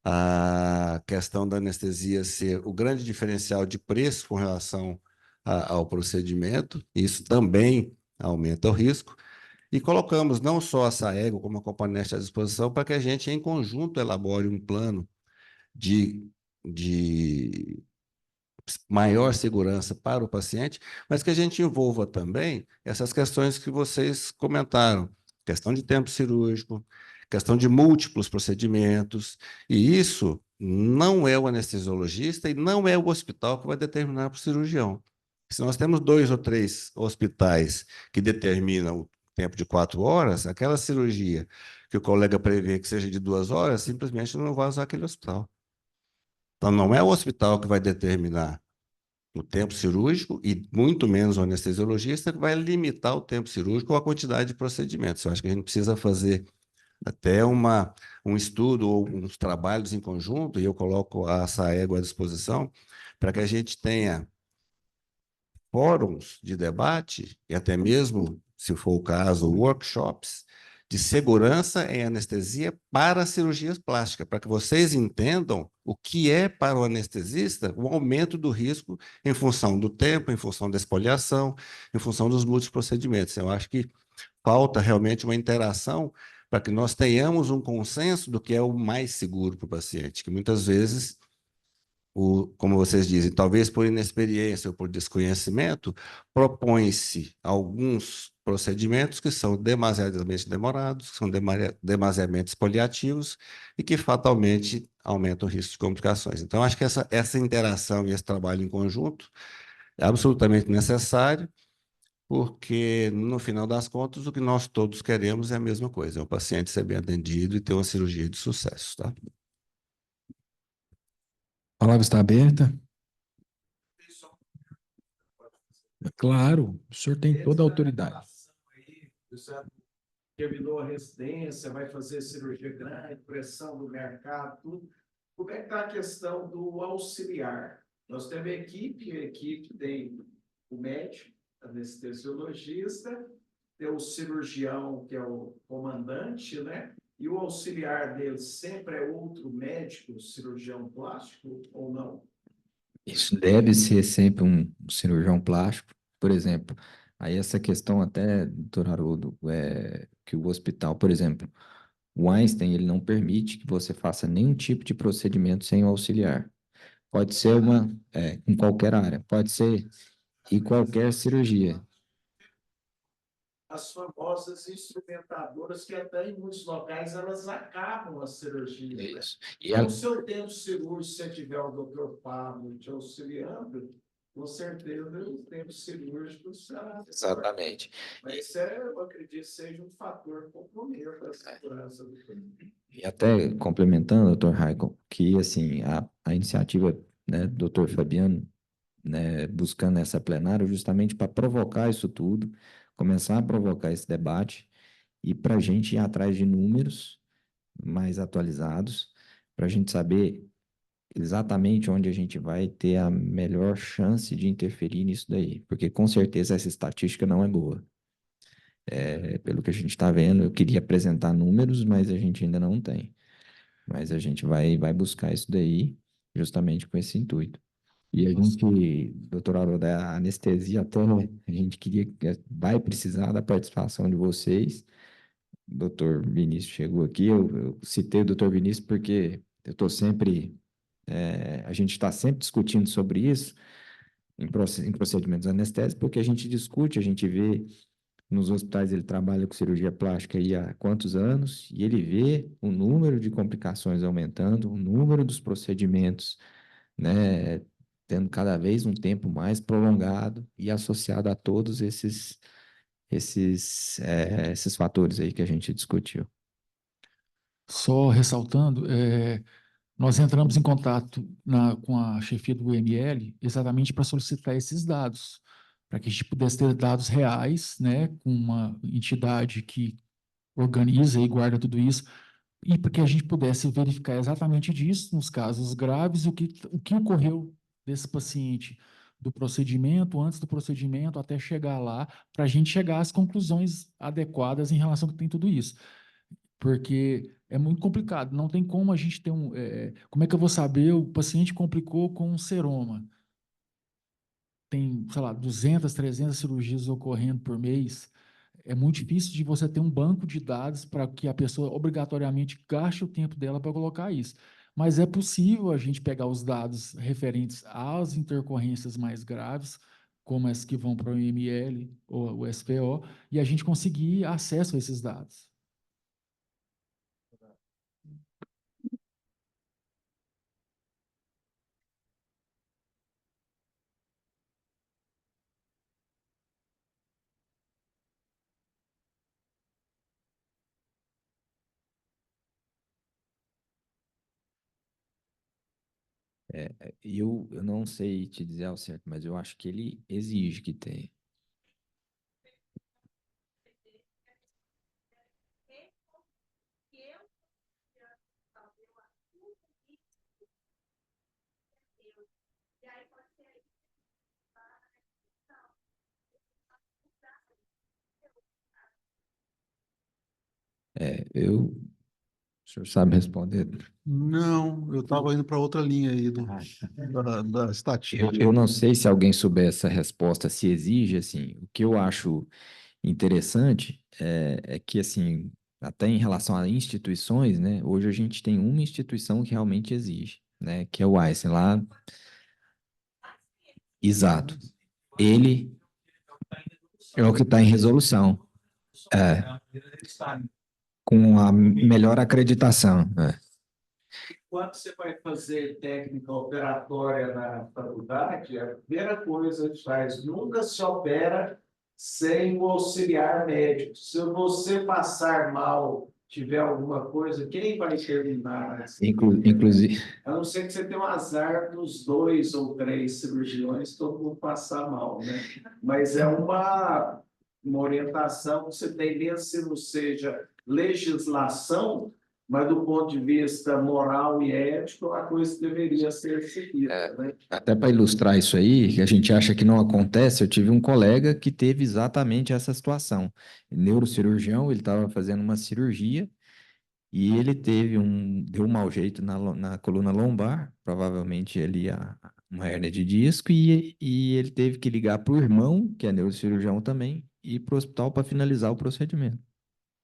a questão da anestesia ser o grande diferencial de preço com relação ao procedimento. Isso também aumenta o risco. E colocamos não só a Saego como a Companhia à disposição para que a gente, em conjunto, elabore um plano de maior segurança para o paciente, mas que a gente envolva também essas questões que vocês comentaram, questão de tempo cirúrgico, questão de múltiplos procedimentos, e isso não é o anestesiologista e não é o hospital que vai determinar para o cirurgião. Se nós temos 2 ou 3 hospitais que determinam o tempo de 4 horas, aquela cirurgia que o colega prevê que seja de 2 horas, simplesmente não vai usar aquele hospital. Então, não é o hospital que vai determinar o tempo cirúrgico e muito menos o anestesiologista que vai limitar o tempo cirúrgico ou a quantidade de procedimentos. Eu acho que a gente precisa fazer até um estudo ou uns trabalhos em conjunto, e eu coloco a Saego à disposição, para que a gente tenha fóruns de debate e até mesmo, se for o caso, workshops de segurança em anestesia para cirurgias plásticas, para que vocês entendam o que é para o anestesista o aumento do risco em função do tempo, em função da espoliação, em função dos múltiplos procedimentos. Eu acho que falta realmente uma interação para que nós tenhamos um consenso do que é o mais seguro para o paciente, que muitas vezes, como vocês dizem, talvez por inexperiência ou por desconhecimento, propõe-se alguns procedimentos que são demasiadamente demorados, que são demasiadamente expoliativos e que fatalmente aumentam o risco de complicações. Então, acho que essa interação e esse trabalho em conjunto é absolutamente necessário, porque, no final das contas, o que nós todos queremos é a mesma coisa, é o paciente ser bem atendido e ter uma cirurgia de sucesso, tá? A palavra está aberta. Claro, o senhor tem toda a autoridade. Terminou a residência, vai fazer cirurgia grande, pressão do mercado, tudo. Como é que está a questão do auxiliar? Nós temos a equipe tem o médico, anestesiologista, tem o cirurgião, que é o comandante, né? E o auxiliar dele sempre é outro médico, cirurgião plástico, ou não? Isso deve ser sempre um cirurgião plástico, por exemplo. Aí essa questão até, doutor Haroldo, que o hospital, por exemplo, O Einstein, ele não permite que você faça nenhum tipo de procedimento sem o auxiliar. Pode ser em qualquer área, pode ser em qualquer cirurgia. As famosas instrumentadoras que até em muitos locais elas acabam a cirurgia, né? Isso. Então, se eu tenho cirúrgico, se eu tiver o doutor Pablo te auxiliando, com certeza o tempo cirúrgico será. Exatamente. Mas isso eu acredito seja um fator comprometo para a segurança do paciente. E até complementando, doutor Raikon, que assim, a iniciativa, né, do doutor Fabiano, né, buscando essa plenária justamente para provocar isso tudo, começar a provocar esse debate e para a gente ir atrás de números mais atualizados, para a gente saber exatamente onde a gente vai ter a melhor chance de interferir nisso daí, porque com certeza essa estatística não é boa. Pelo que a gente está vendo, eu queria apresentar números, mas a gente ainda não tem. Mas a gente vai buscar isso daí justamente com esse intuito. E a gente, doutor Haroldo, a anestesia até, né, a gente queria, vai precisar da participação de vocês. O doutor Vinícius chegou aqui, eu citei o doutor Vinícius porque eu estou sempre, a gente está sempre discutindo sobre isso em procedimentos anestésicos, porque a gente discute, a gente vê nos hospitais, ele trabalha com cirurgia plástica aí há quantos anos, e ele vê o número de complicações aumentando, o número dos procedimentos, né, tendo cada vez um tempo mais prolongado e associado a todos esses fatores aí que a gente discutiu. Só ressaltando, nós entramos em contato com a chefia do UML exatamente para solicitar esses dados, para que a gente pudesse ter dados reais, né, com uma entidade que organiza e guarda tudo isso, e para que a gente pudesse verificar exatamente disso, nos casos graves, o que ocorreu desse paciente, do procedimento, antes do procedimento, até chegar lá, para a gente chegar às conclusões adequadas em relação a que tem tudo isso. Porque é muito complicado, não tem como a gente ter como é que eu vou saber o paciente complicou com um seroma? Tem, sei lá, 200, 300 cirurgias ocorrendo por mês. É muito difícil de você ter um banco de dados para que a pessoa obrigatoriamente gaste o tempo dela para colocar isso. Mas é possível a gente pegar os dados referentes às intercorrências mais graves, como as que vão para o IML ou o SPO, e a gente conseguir acesso a esses dados. Eu não sei te dizer ao certo, mas eu acho que ele exige que tenha. O senhor sabe responder? Não, eu estava indo para outra linha aí da estatística. Eu não sei se alguém souber essa resposta, se exige, assim, o que eu acho interessante é que, assim, até em relação a instituições, né, hoje a gente tem uma instituição que realmente exige, né, que é o Einstein lá. Exato. Ele é o que está em resolução, com a melhor acreditação. Quando você vai fazer técnica operatória na faculdade, a primeira coisa que faz, nunca se opera sem o auxiliar médico. Se você passar mal, tiver alguma coisa, quem vai terminar? Inclusive, A não ser que você tenha um azar dos 2 ou 3 cirurgiões, todo mundo passar mal, né? Mas é uma orientação que você tem, mesmo se não seja legislação, mas do ponto de vista moral e ético, a coisa deveria ser seguida, né? até para ilustrar isso aí, que a gente acha que não acontece, eu tive um colega que teve exatamente essa situação. Neurocirurgião, ele estava fazendo uma cirurgia e ele deu um mau jeito na coluna lombar, provavelmente ali uma hérnia de disco, e ele teve que ligar para o irmão, que é neurocirurgião também, e ir para o hospital para finalizar o procedimento,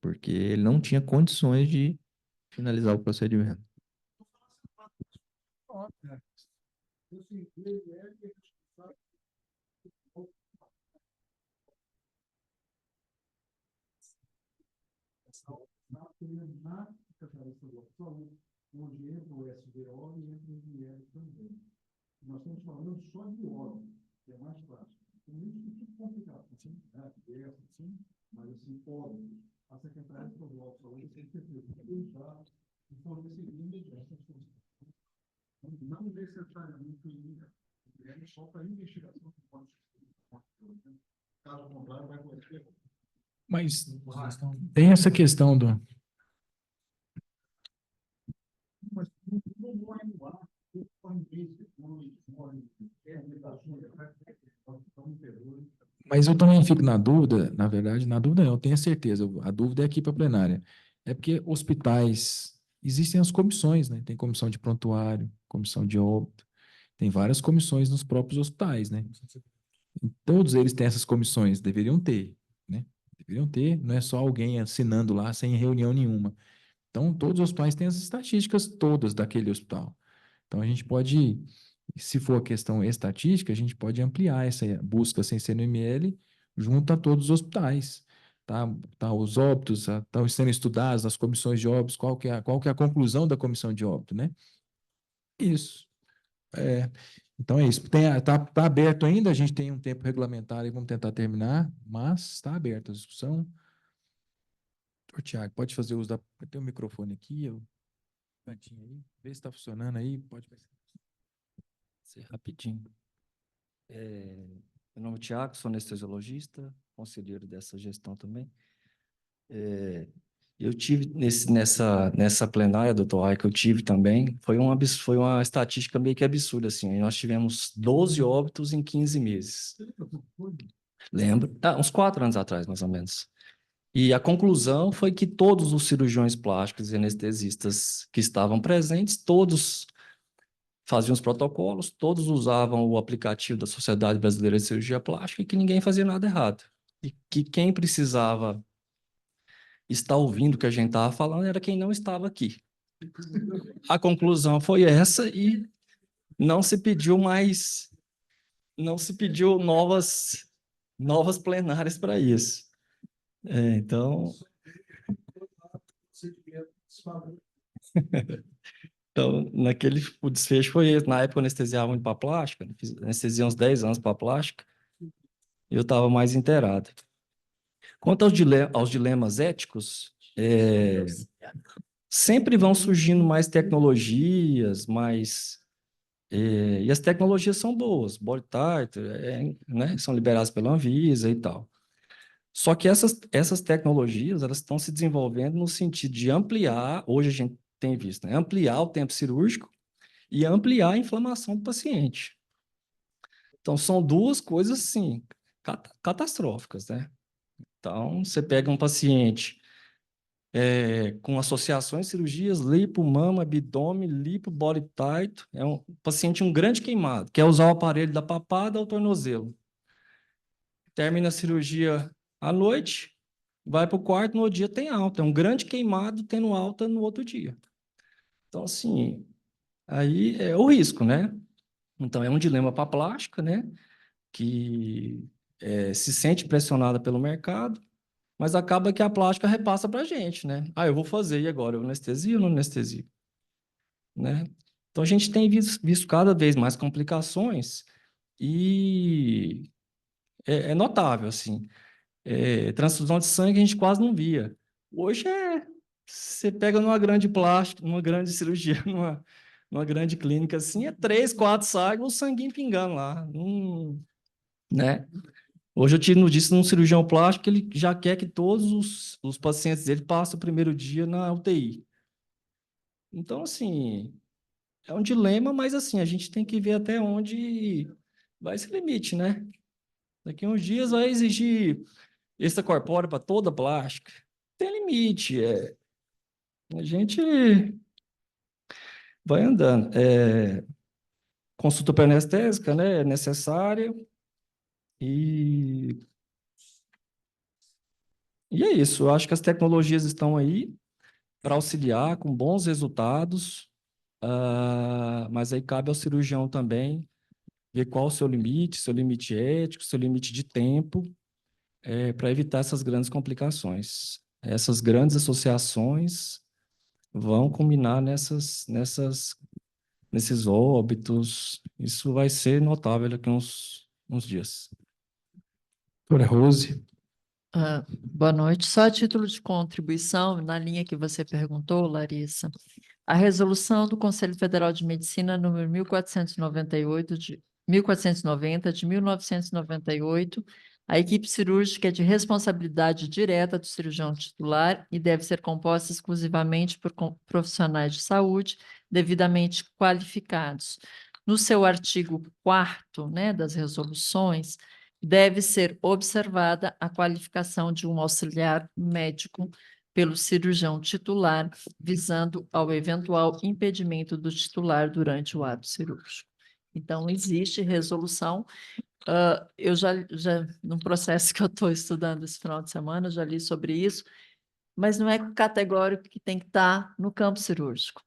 porque ele não tinha condições de finalizar o procedimento. Onde entra o SBO e entra o IEL também. Nós estamos falando só de óleo, que é mais fácil. Tem muito tipo complicado, assim, né? Assim, mas assim, óleo. A Secretaria de Saúde tem que usar o fornecimento dessas coisas. Não necessariamente é só para investigação que pode ser. Caso contrário, vai acontecer. Mas tem essa questão do... Mas não morre no ar, não morre Mas eu também fico na dúvida, na verdade, na dúvida não, eu tenho certeza, a dúvida é aqui para a plenária. É porque hospitais, existem as comissões, né? Tem comissão de prontuário, comissão de óbito, tem várias comissões nos próprios hospitais, né? E todos eles têm essas comissões, deveriam ter, né? Deveriam ter, não é só alguém assinando lá sem reunião nenhuma. Então, todos os hospitais têm as estatísticas todas daquele hospital. Então, a gente pode, se for a questão estatística, a gente pode ampliar essa busca sem CNML junto a todos os hospitais. Tá, os óbitos estão sendo estudados nas comissões de óbitos, qual que é a conclusão da comissão de óbito, né? Isso. Então é isso. Tá aberto ainda, a gente tem um tempo regulamentar e vamos tentar terminar, mas está aberta a discussão. Doutor Tiago, pode fazer uso da... Tem um microfone aqui, cantinho aí, vê se está funcionando aí, pode... Ser rapidinho. Meu nome é Tiago, sou anestesiologista, conselheiro dessa gestão também. Eu tive nessa plenária, doutor Rai, que eu tive também, foi uma estatística meio que absurda, assim. Nós tivemos 12 óbitos em 15 meses. Lembro? Uns 4 anos atrás, mais ou menos. E a conclusão foi que todos os cirurgiões plásticos e anestesistas que estavam presentes, todos faziam os protocolos, todos usavam o aplicativo da Sociedade Brasileira de Cirurgia Plástica e que ninguém fazia nada errado. E que quem precisava estar ouvindo o que a gente estava falando era quem não estava aqui. A conclusão foi essa e não se pediu novas plenárias para isso. Então, o desfecho foi esse. Na época, eu anestesiava muito para plástica, anestesia uns 10 anos para plástica, e eu estava mais inteirado. Quanto aos dilemas éticos, sempre vão surgindo mais tecnologias, e as tecnologias são boas, body titer, né, são liberadas pela Anvisa e tal. Só que essas tecnologias, elas estão se desenvolvendo no sentido de ampliar, hoje a gente tem visto, né, ampliar o tempo cirúrgico e ampliar a inflamação do paciente. Então, são duas coisas, assim, catastróficas, né? Então, você pega um paciente com associações de cirurgias, lipo, mama, abdômen, lipo, body tight, é um paciente um grande queimado, quer usar o aparelho da papada ao tornozelo. Termina a cirurgia à noite, vai para o quarto, no outro dia tem alta, é um grande queimado tendo alta no outro dia. Então, assim, aí é o risco, né? Então, é um dilema para a plástica, né? Que se sente pressionada pelo mercado, mas acaba que a plástica repassa para a gente, né? Eu vou fazer, e agora? Eu anestesio ou não anestesio? Né? Então, a gente tem visto cada vez mais complicações e é notável, assim. Transfusão de sangue a gente quase não via. Hoje você pega numa grande plástica, numa grande cirurgia, numa grande clínica, assim, 3, 4 sagres, o sanguinho pingando lá. Né? Hoje eu tive notícia de um cirurgião plástico que ele já quer que todos os pacientes dele passem o primeiro dia na UTI. Então, assim, é um dilema, mas assim, a gente tem que ver até onde vai esse limite, né? Daqui a uns dias vai exigir extracorpóreo para toda plástica. Tem limite, a gente vai andando. Consulta pré-anestésica, né, é necessária. E é isso, eu acho que as tecnologias estão aí. para auxiliar com bons resultados, mas aí cabe ao cirurgião também ver qual o seu limite ético, seu limite de tempo, para evitar essas grandes complicações. Essas grandes associações vão culminar nesses óbitos. Isso vai ser notável daqui a uns dias. Doutora Rose. Boa noite. Só a título de contribuição, na linha que você perguntou, Larissa, a resolução do Conselho Federal de Medicina número 1498 de 1490 de 1998, a equipe cirúrgica é de responsabilidade direta do cirurgião titular e deve ser composta exclusivamente por profissionais de saúde devidamente qualificados. No seu artigo 4º, né, das resoluções, deve ser observada a qualificação de um auxiliar médico pelo cirurgião titular, visando ao eventual impedimento do titular durante o ato cirúrgico. Então, existe resolução. Eu já no processo que eu estou estudando esse final de semana, já li sobre isso, mas não é categórico que tem que estar no campo cirúrgico.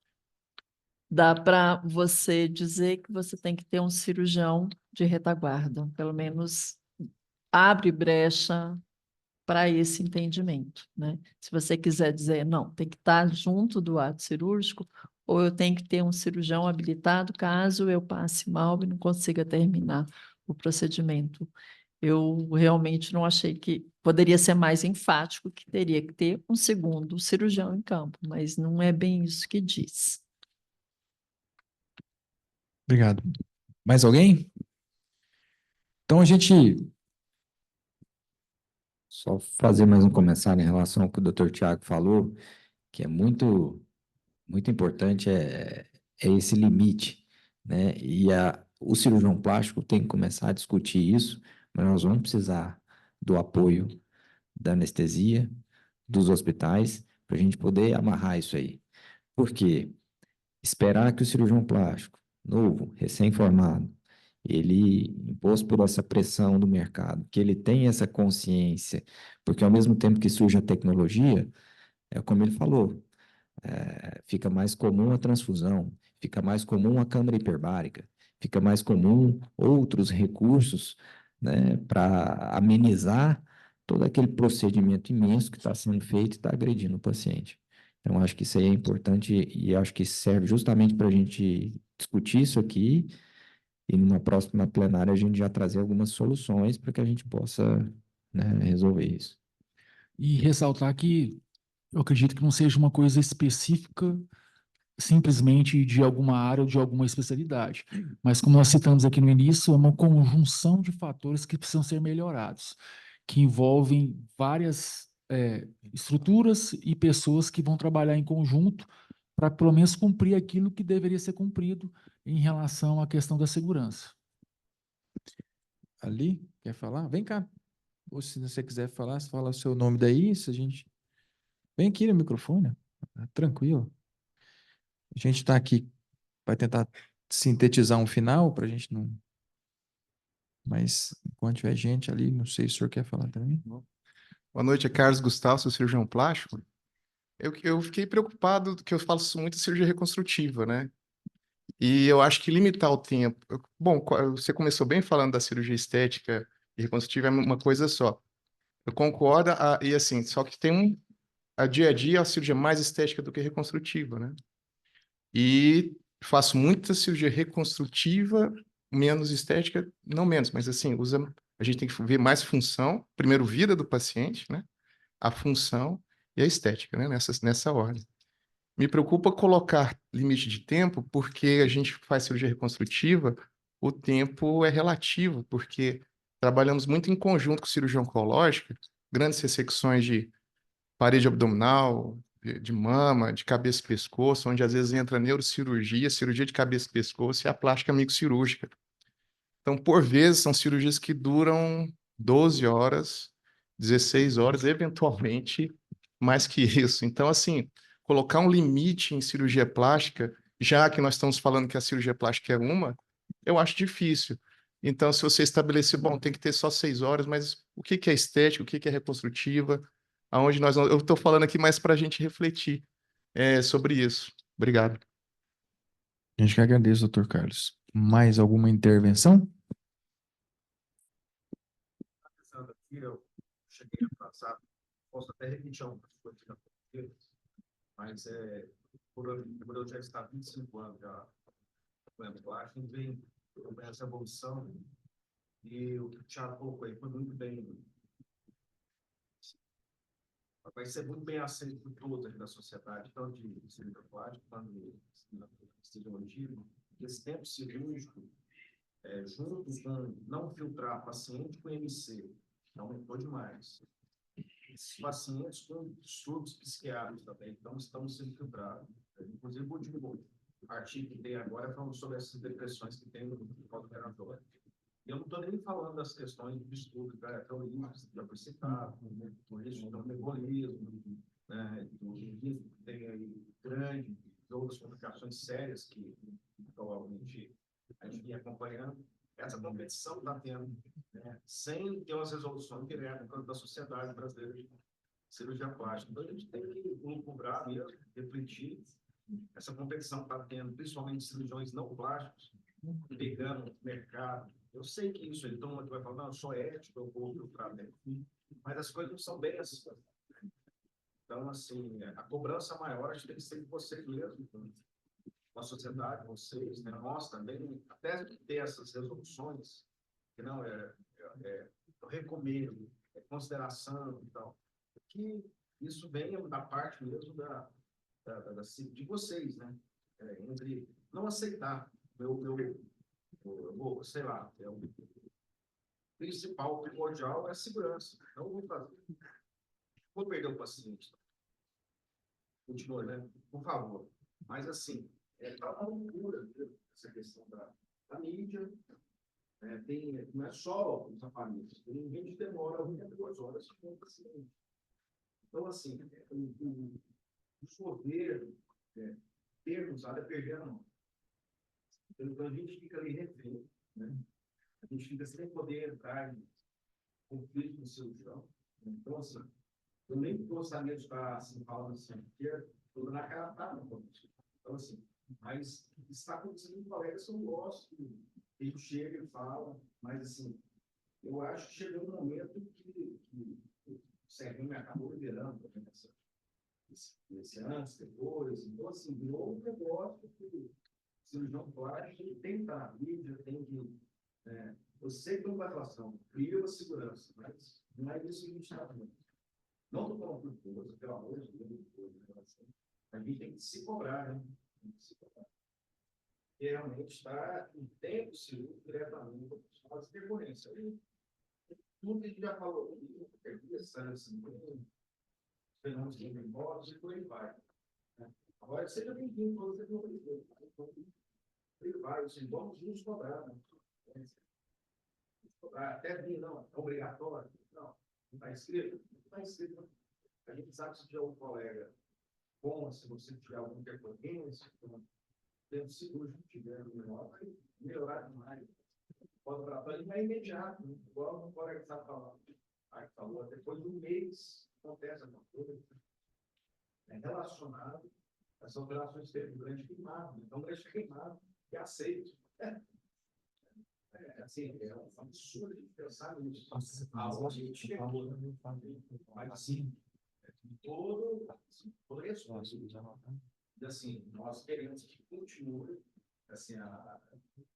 Dá para você dizer que você tem que ter um cirurgião de retaguarda, pelo menos abre brecha para esse entendimento, né? Se você quiser dizer, não, tem que estar junto do ato cirúrgico, ou eu tenho que ter um cirurgião habilitado caso eu passe mal e não consiga terminar o procedimento. Eu realmente não achei que poderia ser mais enfático, que teria que ter um segundo cirurgião em campo, mas não é bem isso que diz. Obrigado. Mais alguém? Então a gente... Só fazer mais um comentário em relação ao que o Dr. Tiago falou, que é muito importante, é esse limite, né? E o cirurgião plástico tem que começar a discutir isso, mas nós vamos precisar do apoio da anestesia, dos hospitais, para a gente poder amarrar isso aí. Por quê? Esperar que o cirurgião plástico, novo, recém-formado, ele, imposto por essa pressão do mercado, que ele tenha essa consciência, porque ao mesmo tempo que surge a tecnologia, é como ele falou, fica mais comum a transfusão, fica mais comum a câmara hiperbárica, fica mais comum outros recursos, né, para amenizar todo aquele procedimento imenso que está sendo feito e está agredindo o paciente. Então, acho que isso aí é importante e acho que serve justamente para a gente discutir isso aqui e numa próxima plenária a gente já trazer algumas soluções para que a gente possa, né, resolver isso. E ressaltar que eu acredito que não seja uma coisa específica simplesmente de alguma área ou de alguma especialidade. Mas, como nós citamos aqui no início, é uma conjunção de fatores que precisam ser melhorados, que envolvem várias estruturas e pessoas que vão trabalhar em conjunto para, pelo menos, cumprir aquilo que deveria ser cumprido em relação à questão da segurança. Ali, quer falar? Vem cá. Ou se você quiser falar, você fala o seu nome daí, se a gente... Vem aqui no microfone, tranquilo. A gente está aqui, vai tentar sintetizar um final para a gente não... Mas enquanto tiver gente ali, não sei se o senhor quer falar também. Boa noite, é Carlos Gustavo, sou cirurgião plástico. Eu fiquei preocupado, que eu faço muita cirurgia reconstrutiva, né? E eu acho que limitar o tempo... Bom, você começou bem falando da cirurgia estética e reconstrutiva, é uma coisa só. Eu concordo, e assim, só que tem a dia a dia a cirurgia mais estética do que reconstrutiva, né? E faço muita cirurgia reconstrutiva, menos estética, não menos, mas assim, a gente tem que ver mais função, primeiro vida do paciente, né? A função e a estética, né? Nessa ordem. Me preocupa colocar limite de tempo, porque a gente faz cirurgia reconstrutiva, o tempo é relativo, porque trabalhamos muito em conjunto com cirurgia oncológica, grandes ressecções de parede abdominal, de mama, de cabeça e pescoço, onde às vezes entra neurocirurgia, cirurgia de cabeça e pescoço e a plástica micocirúrgica. Então, por vezes, são cirurgias que duram 12 horas, 16 horas, eventualmente mais que isso. Então, assim, colocar um limite em cirurgia plástica, já que nós estamos falando que a cirurgia plástica é eu acho difícil. Então, se você estabelecer, bom, tem que ter só 6 horas, mas o que é estética, o que é reconstrutiva, aonde eu estou falando aqui mais para a gente refletir. sobre isso. Obrigado. A gente que agradece, doutor Carlos. Mais alguma intervenção? Pensando aqui, eu cheguei atrasado, posso até repetir algumas coisas na portuguesa, mas por eu já estar 25 anos já no plástico, vem essa evolução, e o que o Thiago colocou aí foi muito bem, vai ser muito bem aceito por todos aqui da sociedade, tanto de cirurgia plástica, quanto de anestesiologia. Esse tempo cirúrgico, junto com não filtrar paciente com MC, aumentou demais. Esses pacientes com distúrbios psiquiátricos também, então estão sendo filtrados. Inclusive, o último artigo que tem agora é falando sobre essas depressões que tem no pós-operatório. E eu não estou nem falando das questões de distúrbio cardiológico, que já foi citado, por isso do metabolismo, né, do risco que tem aí grande, de outras complicações sérias que provavelmente a gente vinha acompanhando. Essa competição está tendo, né, sem ter umas resoluções diretas da sociedade brasileira de cirurgia plástica. Então, a gente tem que cobrar mesmo, refletir. Essa competição está tendo, principalmente cirurgiões não plásticos, pegando o mercado. Eu sei que isso, então, todo mundo vai falar, não, eu sou ético, eu vou filtrar bem. Mas as coisas não são bem essas. Então, assim, a cobrança maior, acho que tem que ser de vocês mesmos, com a sociedade, vocês, né? Nós também, até ter essas resoluções, que não eu recomendo, consideração e tal, que isso venha da parte mesmo de vocês, né? Entre não aceitar sei lá, o principal, primordial é a segurança. Não vou fazer. Vou perder o paciente. Continua, né? Por favor. Mas, assim, tá uma loucura essa questão da mídia. Não é só os aparelhos. Tem gente que demora 2 horas com o paciente. Então, assim, os governos, termos, perder a mão. Então, a gente fica ali refém, né? A gente fica sem poder entrar em conflito com o cirurgião. Então, assim, eu nem gostaria de estar assim, falando assim, porque tudo na cara tá, então, assim, mas está acontecendo com colegas que eu gosto, que a gente chega e fala, mas, assim, eu acho que chegou um momento que o Serginho me acabou liberando também esse antes, depois, então, assim, virou um negócio que cirurgião plástico tem que estar na mídia, tem que. Eu sei que tem uma relação, cria uma segurança, mas não é isso que a gente está vendo. Não estou falando por coisa, pelo amor de Deus, a gente tem que se cobrar, né? Tem que se cobrar. E realmente está em tempo cirúrgico diretamente com as intercorrências. Tudo que a gente já falou, fenômenos de memórias e por aí vai. Agora, seja bem-vindo, você não vai, assim, vamos nos cobrar, né? Até vir, não, é obrigatório, não está escrito, não está escrito. A gente sabe se tiver um colega bom, se você tiver alguma intercorrência, dentro cirúrgico tiver menor, vai melhorar demais. Pode tratar ele mais imediato, né? Igual o colega que está falando, que falou, depois de um mês acontece alguma coisa. É relacionado a essas operações de grande queimado. Então, grande queimado que é aceito. Assim, é um absurdo de pensar nisso. A gente chegou, mas assim, todo resposta. E assim, nós queremos que continue assim,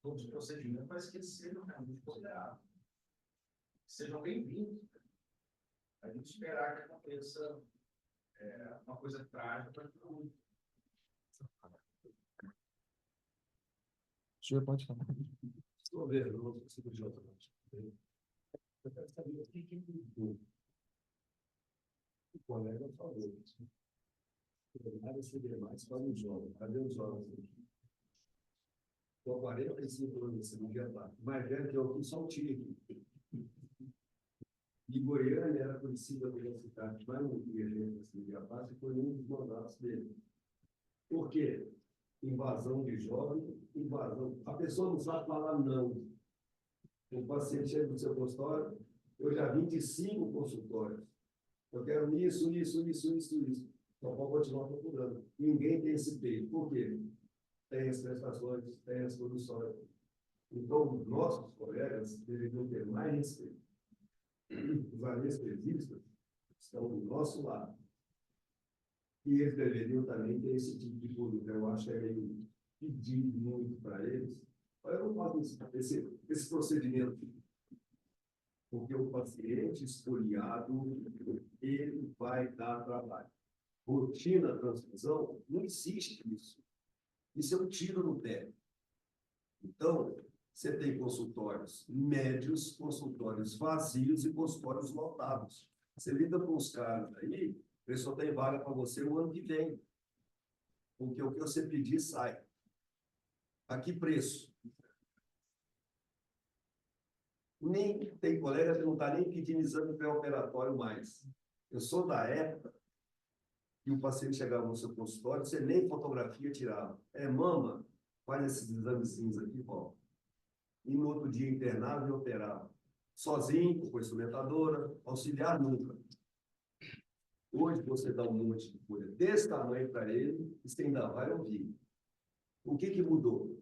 todos os procedimentos, mas que eles sejam realmente considerados. Sejam bem-vindos. A gente esperar que aconteça uma coisa trágica para todo mundo. O senhor pode falar. Estou vendo, eu não consigo de outra parte. Eu quero saber o que mudou. O colega falou. Nada seria mais para os jovens. Cadê os jovens aqui? Estou 45 anos de cirurgia plástica. Mais velho que eu aqui, só o tio aqui. E Goiânia era conhecida pela cidade mais inteligente da cirurgia plástica e foi um dos mandatos dele. Por quê? Invasão de jovem, invasão. A pessoa não sabe falar não. O paciente chega no seu consultório, eu já vim de 5 consultórios. Eu quero isso. Então, vamos continuar procurando. Ninguém tem esse peito. Por quê? Tem as prestações, tem as produções. Então, os nossos colegas deveriam ter mais respeito. Os anestesistas estão do nosso lado. E eles deveriam também ter esse tipo de público. Eu acho que é meio pedir muito para eles. Olha, eu não faço esse procedimento. Porque o paciente esfoliado, ele vai dar trabalho. Rotina transfusão, não existe isso. Isso é um tiro no pé. Então, você tem consultórios médios, consultórios vazios e consultórios lotados. Você lida com os caras aí, o pessoal tem vaga para você o ano que vem. Porque o que você pedir sai. A que preço? Nem tem colega que não está nem pedindo exame pré-operatório mais. Eu sou da época que o paciente chegava no seu consultório, você nem fotografia tirava. É mama, faz esses examezinhos aqui, Paulo. E no outro dia internava e operava. Sozinho, com instrumentadora, auxiliar nunca. Hoje você dá um monte de coisa desse tamanho para ele, e você ainda vai ouvir. O que mudou?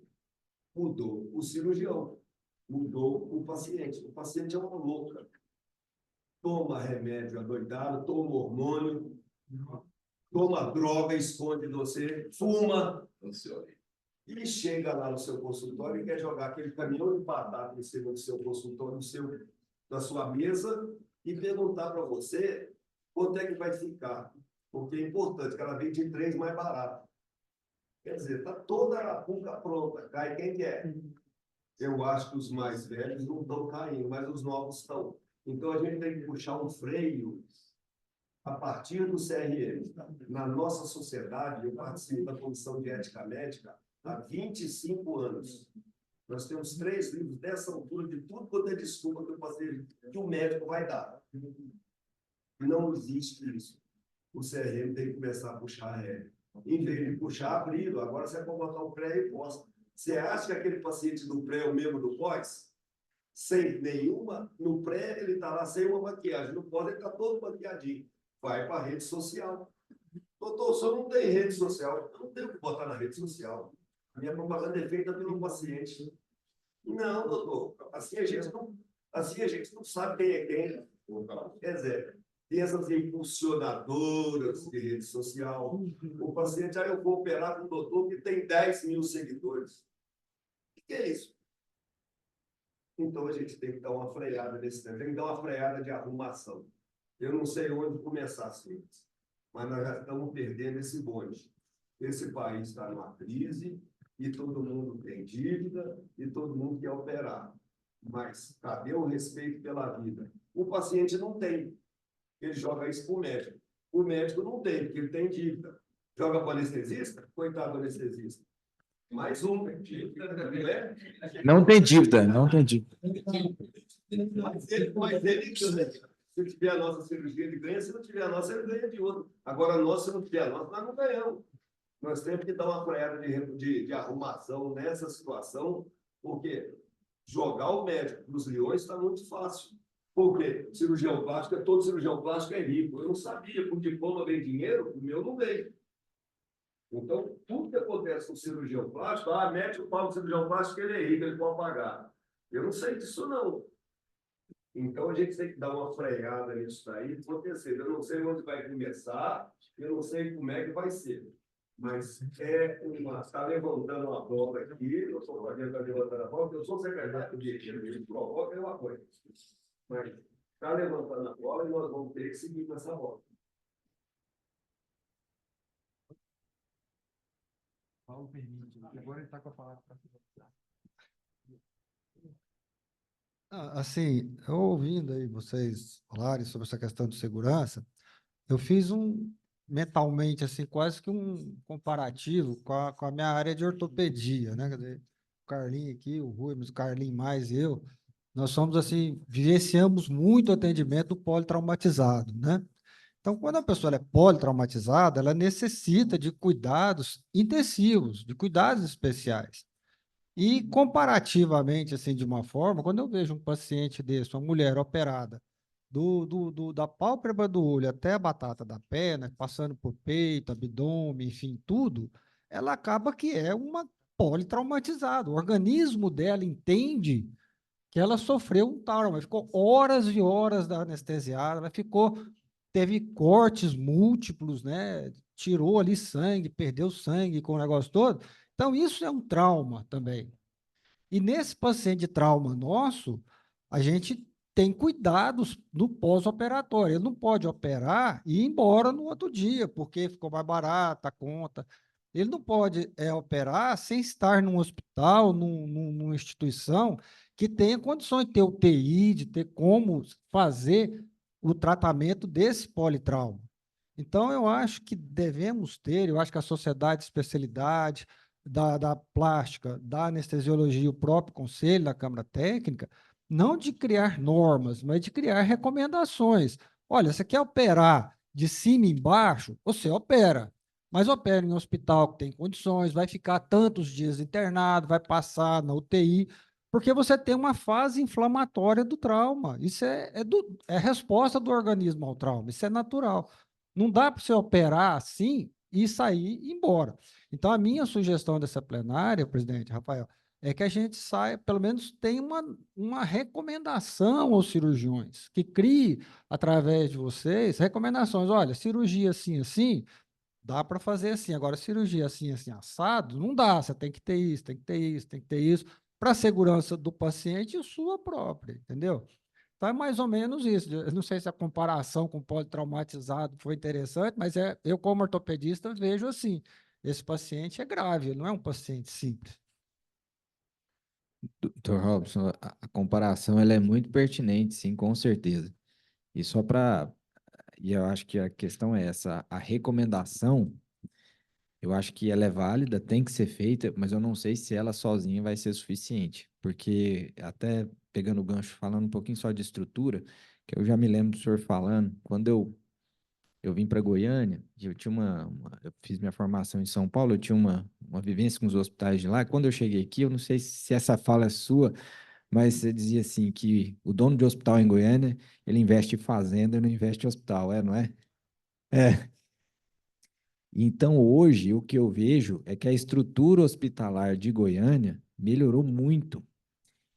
Mudou o cirurgião. Mudou o paciente. O paciente é uma louca. Toma remédio adoidado, toma hormônio, toma droga, esconde de você, fuma. E chega lá no seu consultório e quer jogar aquele caminhão de batata em cima do seu consultório, da sua mesa, e perguntar para você quanto é que vai ficar. Porque é importante que ela vende em 3 mais barato. Quer dizer, está toda a puca pronta, cai quem quer. Eu acho que os mais velhos não estão caindo, mas os novos estão. Então, a gente tem que puxar um freio a partir do CRM. Na nossa sociedade, eu participo da Comissão de Ética Médica há 25 anos. Nós temos 3 livros dessa altura de tudo quanto é desculpa que o médico vai dar. Não existe isso. O CRM tem que começar a puxar a regra. Em vez de puxar, abrindo. Agora você vai botar o pré e pós. Você acha que aquele paciente do pré é o mesmo do pós? Sem nenhuma. No pré, ele está lá sem uma maquiagem. No pós, ele está todo maquiadinho. Vai para a rede social. Doutor, só não tem rede social. Eu não tenho que botar na rede social. A minha propaganda é feita pelo paciente. Não, doutor. Assim a gente não sabe quem é quem. Quer dizer, tem essas impulsionadoras de rede social. O paciente, eu vou operar com um doutor que tem 10 mil seguidores. O que é isso? Então, a gente tem que dar uma freada nesse tempo. Tem que dar uma freada de arrumação. Eu não sei onde começar as coisas, mas nós já estamos perdendo esse bonde. Esse país está numa crise e todo mundo tem dívida e todo mundo quer operar. Mas cadê o respeito pela vida? O paciente não tem. Ele joga isso para o médico. O médico não tem, porque ele tem dívida. Joga para o anestesista? Coitado do anestesista. Mais um. Não tem dívida, não tem dívida. Mas ele se tiver a nossa cirurgia, ele ganha. Se não tiver a nossa, ele ganha de outro. Agora, nós, se não tiver a nossa, nós não ganhamos. Nós temos que dar uma freada de arrumação nessa situação, porque jogar o médico para os leões está muito fácil. Porque cirurgião plástico, todo cirurgião plástico é rico. Eu não sabia, com diploma vem dinheiro, o meu não veio. Então, tudo que acontece com cirurgião plástico, médico fala com cirurgião plástico que ele é rico, ele pode pagar. Eu não sei disso, não. Então, a gente tem que dar uma freada nisso daí, acontecer. Eu não sei onde vai começar, eu não sei como é que vai ser. Mas está levantando uma bola aqui, eu sou o está levantando a bola, eu sou secretário de ele provoca é uma coisa. Mas está levantando a bola e nós vamos ter que seguir com essa bola. Paulo permite, agora ele está com a palavra para assim, eu ouvindo aí vocês falarem sobre essa questão de segurança, eu fiz mentalmente, assim, quase que um comparativo com a minha área de ortopedia, né? Quer dizer, o Carlinho aqui, o Rui, mas o Carlinho mais eu, nós somos, assim, vivenciamos muito atendimento politraumatizado, né? Então, quando a pessoa é politraumatizada, ela necessita de cuidados intensivos, de cuidados especiais. E, comparativamente, assim, de uma forma, quando eu vejo um paciente desse, uma mulher operada, da pálpebra do olho até a batata da perna, passando por peito, abdômen, enfim, tudo, ela acaba que é uma politraumatizada. O organismo dela entende que ela sofreu um trauma, ficou horas e horas da anestesiada, ela teve cortes múltiplos, né? Tirou ali sangue, perdeu sangue com o negócio todo. Então, isso é um trauma também. E nesse paciente de trauma nosso, a gente tem cuidados no pós-operatório. Ele não pode operar e ir embora no outro dia, porque ficou mais barata a conta. Ele não pode operar sem estar num hospital, numa instituição que tenha condições de ter UTI, de ter como fazer o tratamento desse politrauma. Então, eu acho que devemos ter, eu acho que a sociedade de especialidade, da plástica, da anestesiologia, o próprio conselho da Câmara Técnica, não de criar normas, mas de criar recomendações. Olha, você quer operar de cima e embaixo? Você opera, mas opera em um hospital que tem condições, vai ficar tantos dias internado, vai passar na UTI, porque você tem uma fase inflamatória do trauma. Isso é resposta do organismo ao trauma, isso é natural. Não dá para você operar assim e sair e ir embora. Então, a minha sugestão dessa plenária, presidente Rafael, é que a gente saia, pelo menos tenha uma recomendação aos cirurgiões, que crie, através de vocês, recomendações. Olha, cirurgia assim, assim, dá para fazer assim. Agora, cirurgia assim, assim, assado, não dá. Você tem que ter isso, tem que ter isso, tem que ter isso, para a segurança do paciente e sua própria, entendeu? Então, é mais ou menos isso. Eu não sei se a comparação com o politraumatizado foi interessante, mas eu, como ortopedista, vejo assim, esse paciente é grave, não é um paciente simples. Dr. Robson, a comparação ela é muito pertinente, sim, com certeza. E só para. E eu acho que a questão é essa: a recomendação, eu acho que ela é válida, tem que ser feita, mas eu não sei se ela sozinha vai ser suficiente. Porque, até pegando o gancho, falando um pouquinho só de estrutura, que eu já me lembro do senhor falando, quando eu vim para Goiânia, eu tinha eu fiz minha formação em São Paulo, eu tinha uma vivência com os hospitais de lá. Quando eu cheguei aqui, eu não sei se essa fala é sua, mas você dizia assim que o dono de hospital em Goiânia, ele investe em fazenda e não investe em hospital, não é? É. Então, hoje, o que eu vejo é que a estrutura hospitalar de Goiânia melhorou muito.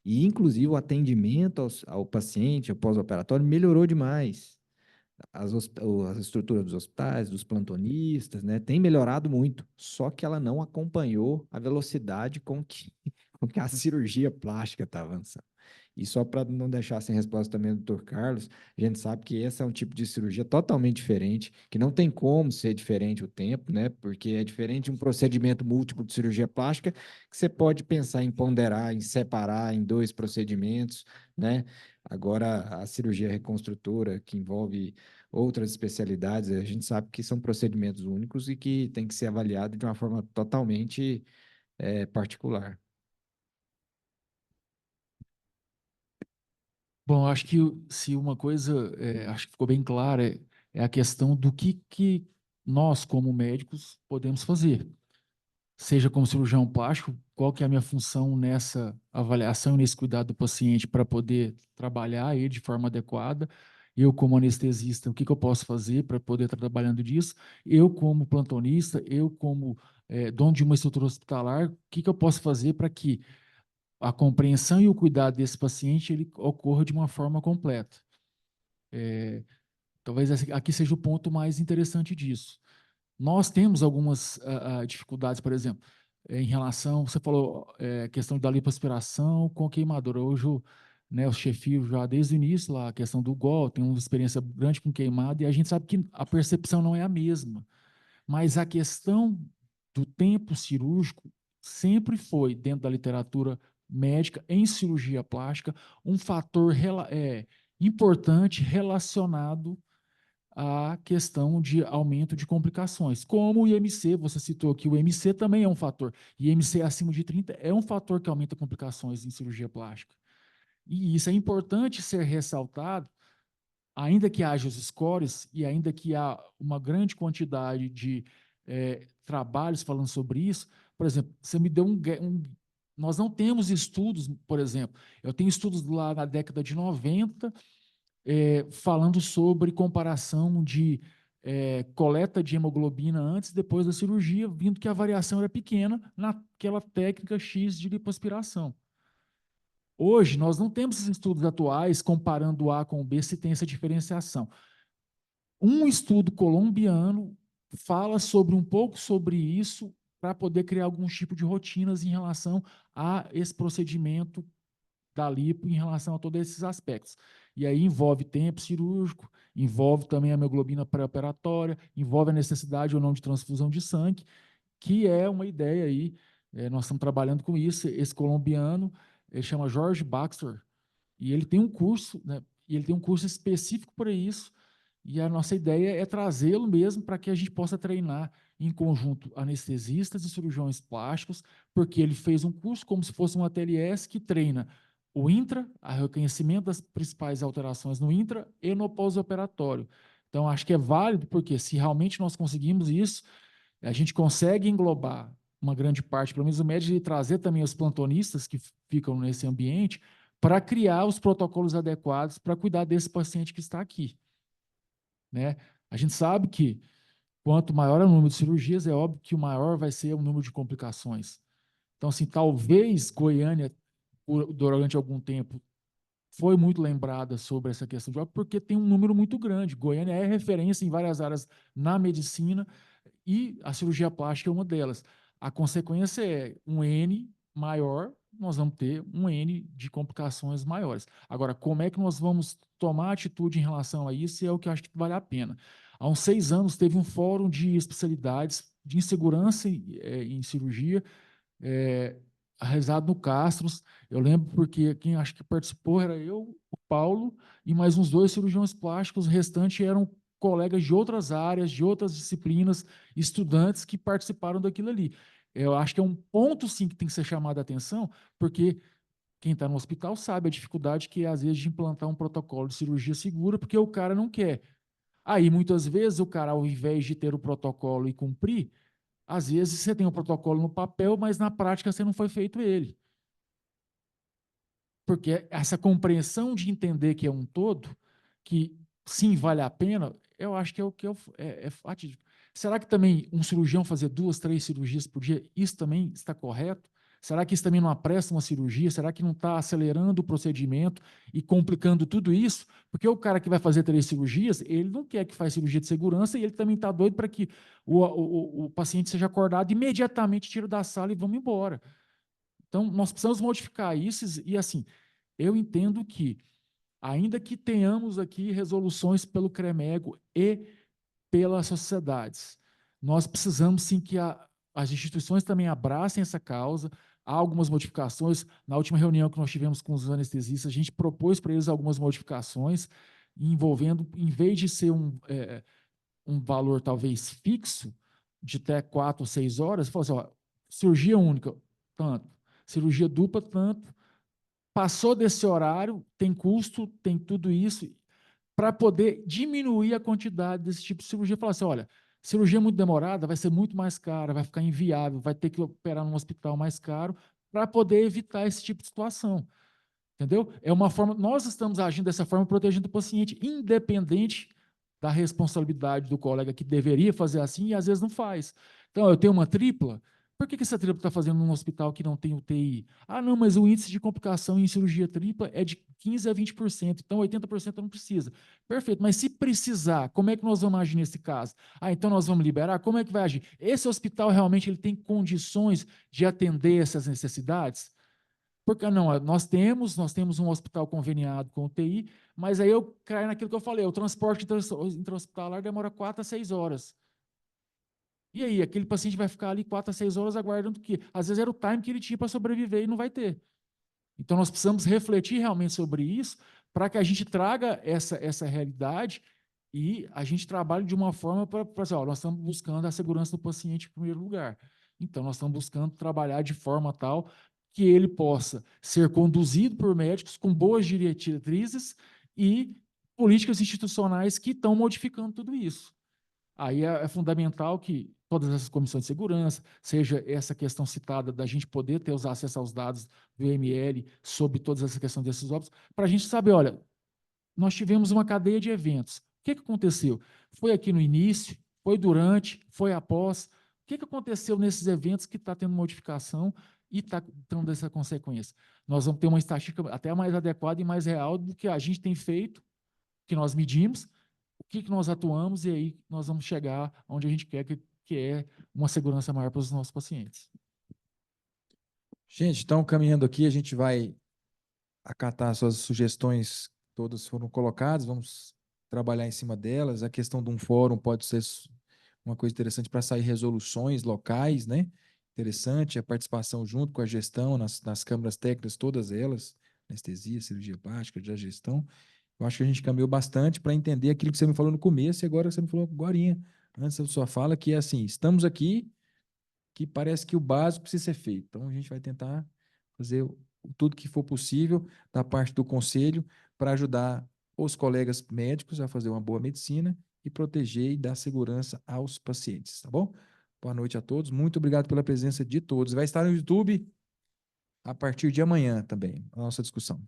E, inclusive, o atendimento ao paciente, ao pós-operatório, melhorou demais. A estrutura dos hospitais, dos plantonistas, né, tem melhorado muito, só que ela não acompanhou a velocidade com que a cirurgia plástica está avançando. E só para não deixar sem resposta também do Dr. Carlos, a gente sabe que esse é um tipo de cirurgia totalmente diferente, que não tem como ser diferente o tempo, né? Porque é diferente de um procedimento múltiplo de cirurgia plástica, que você pode pensar em ponderar, em separar em dois procedimentos, né? Agora, a cirurgia reconstrutora, que envolve outras especialidades, a gente sabe que são procedimentos únicos e que tem que ser avaliado de uma forma totalmente particular. Bom, acho que se uma coisa, acho que ficou bem clara, é a questão do que nós, como médicos, podemos fazer. Seja como cirurgião plástico, qual que é a minha função nessa avaliação, nesse cuidado do paciente para poder trabalhar ele de forma adequada. Eu, como anestesista, o que eu posso fazer para poder estar trabalhando disso? Eu, como plantonista, eu, como dono de uma estrutura hospitalar, o que eu posso fazer para que a compreensão e o cuidado desse paciente ele ocorra de uma forma completa? Talvez aqui seja o ponto mais interessante disso. Nós temos algumas dificuldades, por exemplo, em relação, você falou, questão da lipoaspiração com queimadura. Hoje, né, o chefio já desde o início, lá, a questão do gol, tem uma experiência grande com queimada, e a gente sabe que a percepção não é a mesma. Mas a questão do tempo cirúrgico sempre foi, dentro da literatura médica, em cirurgia plástica, um fator importante relacionado a questão de aumento de complicações. Como o IMC, você citou aqui, o IMC também é um fator. IMC acima de 30 é um fator que aumenta complicações em cirurgia plástica. E isso é importante ser ressaltado, ainda que haja os scores e ainda que há uma grande quantidade de trabalhos falando sobre isso. Por exemplo, você me deu nós não temos estudos, por exemplo, eu tenho estudos lá na década de 90, falando sobre comparação de coleta de hemoglobina antes e depois da cirurgia, vindo que a variação era pequena naquela técnica X de lipoaspiração. Hoje, nós não temos esses estudos atuais comparando o A com o B se tem essa diferenciação. Um estudo colombiano fala um pouco sobre isso para poder criar algum tipo de rotinas em relação a esse procedimento da lipo em relação a todos esses aspectos. E aí envolve tempo cirúrgico, envolve também a hemoglobina pré-operatória, envolve a necessidade ou não de transfusão de sangue, que é uma ideia aí, nós estamos trabalhando com isso. Esse colombiano, ele chama Jorge Baxter, e ele tem um curso, né, e ele tem um curso específico para isso, e a nossa ideia é trazê-lo mesmo para que a gente possa treinar em conjunto anestesistas e cirurgiões plásticos, porque ele fez um curso como se fosse um ATLS que treina o intra, o reconhecimento das principais alterações no intra e no pós-operatório. Então, acho que é válido, porque se realmente nós conseguimos isso, a gente consegue englobar uma grande parte, pelo menos o médico, e trazer também os plantonistas que ficam nesse ambiente para criar os protocolos adequados para cuidar desse paciente que está aqui. Né? A gente sabe que quanto maior é o número de cirurgias, é óbvio que o maior vai ser o número de complicações. Então, assim, talvez Goiânia, durante algum tempo, foi muito lembrada sobre essa questão de óbito, porque tem um número muito grande. Goiânia é referência em várias áreas na medicina e a cirurgia plástica é uma delas. A consequência é um N maior, nós vamos ter um N de complicações maiores. Agora, como é que nós vamos tomar atitude em relação a isso? É o que eu acho que vale a pena. Há uns 6 anos, teve um fórum de especialidades de insegurança em cirurgia, realizado no Castros. Eu lembro porque quem acho que participou era eu, o Paulo e mais uns 2 cirurgiões plásticos. O restante eram colegas de outras áreas, de outras disciplinas, estudantes que participaram daquilo ali. Eu acho que é um ponto, sim, que tem que ser chamado a atenção, porque quem está no hospital sabe a dificuldade que é, às vezes, de implantar um protocolo de cirurgia segura, porque o cara não quer. Aí, muitas vezes, o cara, ao invés de ter o protocolo e cumprir, às vezes você tem o protocolo no papel, mas na prática você não foi feito ele. Porque essa compreensão de entender que é um todo, que sim, vale a pena, eu acho que é o que é fatídico. Será que também um cirurgião fazer 2, 3 cirurgias por dia, isso também está correto? Será que isso também não apressa uma cirurgia? Será que não está acelerando o procedimento e complicando tudo isso? Porque o cara que vai fazer 3 cirurgias, ele não quer que faça cirurgia de segurança e ele também está doido para que o paciente seja acordado imediatamente, tira da sala e vamos embora. Então, nós precisamos modificar isso e, assim, eu entendo que, ainda que tenhamos aqui resoluções pelo CREMEGO e pelas sociedades, nós precisamos, sim, que as instituições também abracem essa causa. Há algumas modificações. Na última reunião que nós tivemos com os anestesistas, a gente propôs para eles algumas modificações, envolvendo, em vez de ser um valor talvez fixo, de até 4 ou 6 horas, falou assim, ó, cirurgia única, tanto, cirurgia dupla, tanto, passou desse horário, tem custo, tem tudo isso, para poder diminuir a quantidade desse tipo de cirurgia. Falar assim, olha, cirurgia muito demorada vai ser muito mais cara, vai ficar inviável, vai ter que operar num hospital mais caro para poder evitar esse tipo de situação. Entendeu? É uma forma, nós estamos agindo dessa forma, protegendo o paciente, independente da responsabilidade do colega que deveria fazer assim e às vezes não faz. Então, eu tenho uma tripla, por que essa tripla está fazendo num hospital que não tem UTI? Ah, não, mas o índice de complicação em cirurgia tripla é de 15% a 20%, então 80% não precisa. Perfeito, mas se precisar, como é que nós vamos agir nesse caso? Ah, então nós vamos liberar? Como é que vai agir? Esse hospital realmente ele tem condições de atender essas necessidades? Porque não, nós temos um hospital conveniado com UTI, mas aí eu caio naquilo que eu falei, o transporte intra-hospitalar demora 4 a 6 horas. E aí, aquele paciente vai ficar ali 4 a 6 horas aguardando o quê? Às vezes era o time que ele tinha para sobreviver e não vai ter. Então, nós precisamos refletir realmente sobre isso para que a gente traga essa realidade e a gente trabalhe de uma forma para dizer, ó, nós estamos buscando a segurança do paciente em primeiro lugar. Então, nós estamos buscando trabalhar de forma tal que ele possa ser conduzido por médicos com boas diretrizes e políticas institucionais que estão modificando tudo isso. Aí é fundamental que todas essas comissões de segurança, seja essa questão citada da gente poder ter os acessos aos dados do IML sobre todas essas questões desses óbitos, para a gente saber, olha, nós tivemos uma cadeia de eventos. O que aconteceu? Foi aqui no início, foi durante, foi após. O que aconteceu nesses eventos que está tendo modificação e está tendo essa consequência? Nós vamos ter uma estatística até mais adequada e mais real do que a gente tem feito, que nós medimos, o que nós atuamos, e aí nós vamos chegar onde a gente quer, que é uma segurança maior para os nossos pacientes. Gente, então, caminhando aqui, a gente vai acatar suas sugestões, todas foram colocadas, vamos trabalhar em cima delas. A questão de um fórum pode ser uma coisa interessante para sair resoluções locais, né? Interessante a participação junto com a gestão nas câmaras técnicas, todas elas, anestesia, cirurgia plástica, já gestão. Eu acho que a gente caminhou bastante para entender aquilo que você me falou no começo e agora você me falou agorinha, antes da sua fala, que é assim, estamos aqui, que parece que o básico precisa ser feito. Então, a gente vai tentar fazer tudo que for possível da parte do conselho para ajudar os colegas médicos a fazer uma boa medicina e proteger e dar segurança aos pacientes, tá bom? Boa noite a todos, muito obrigado pela presença de todos. Vai estar no YouTube a partir de amanhã também, a nossa discussão.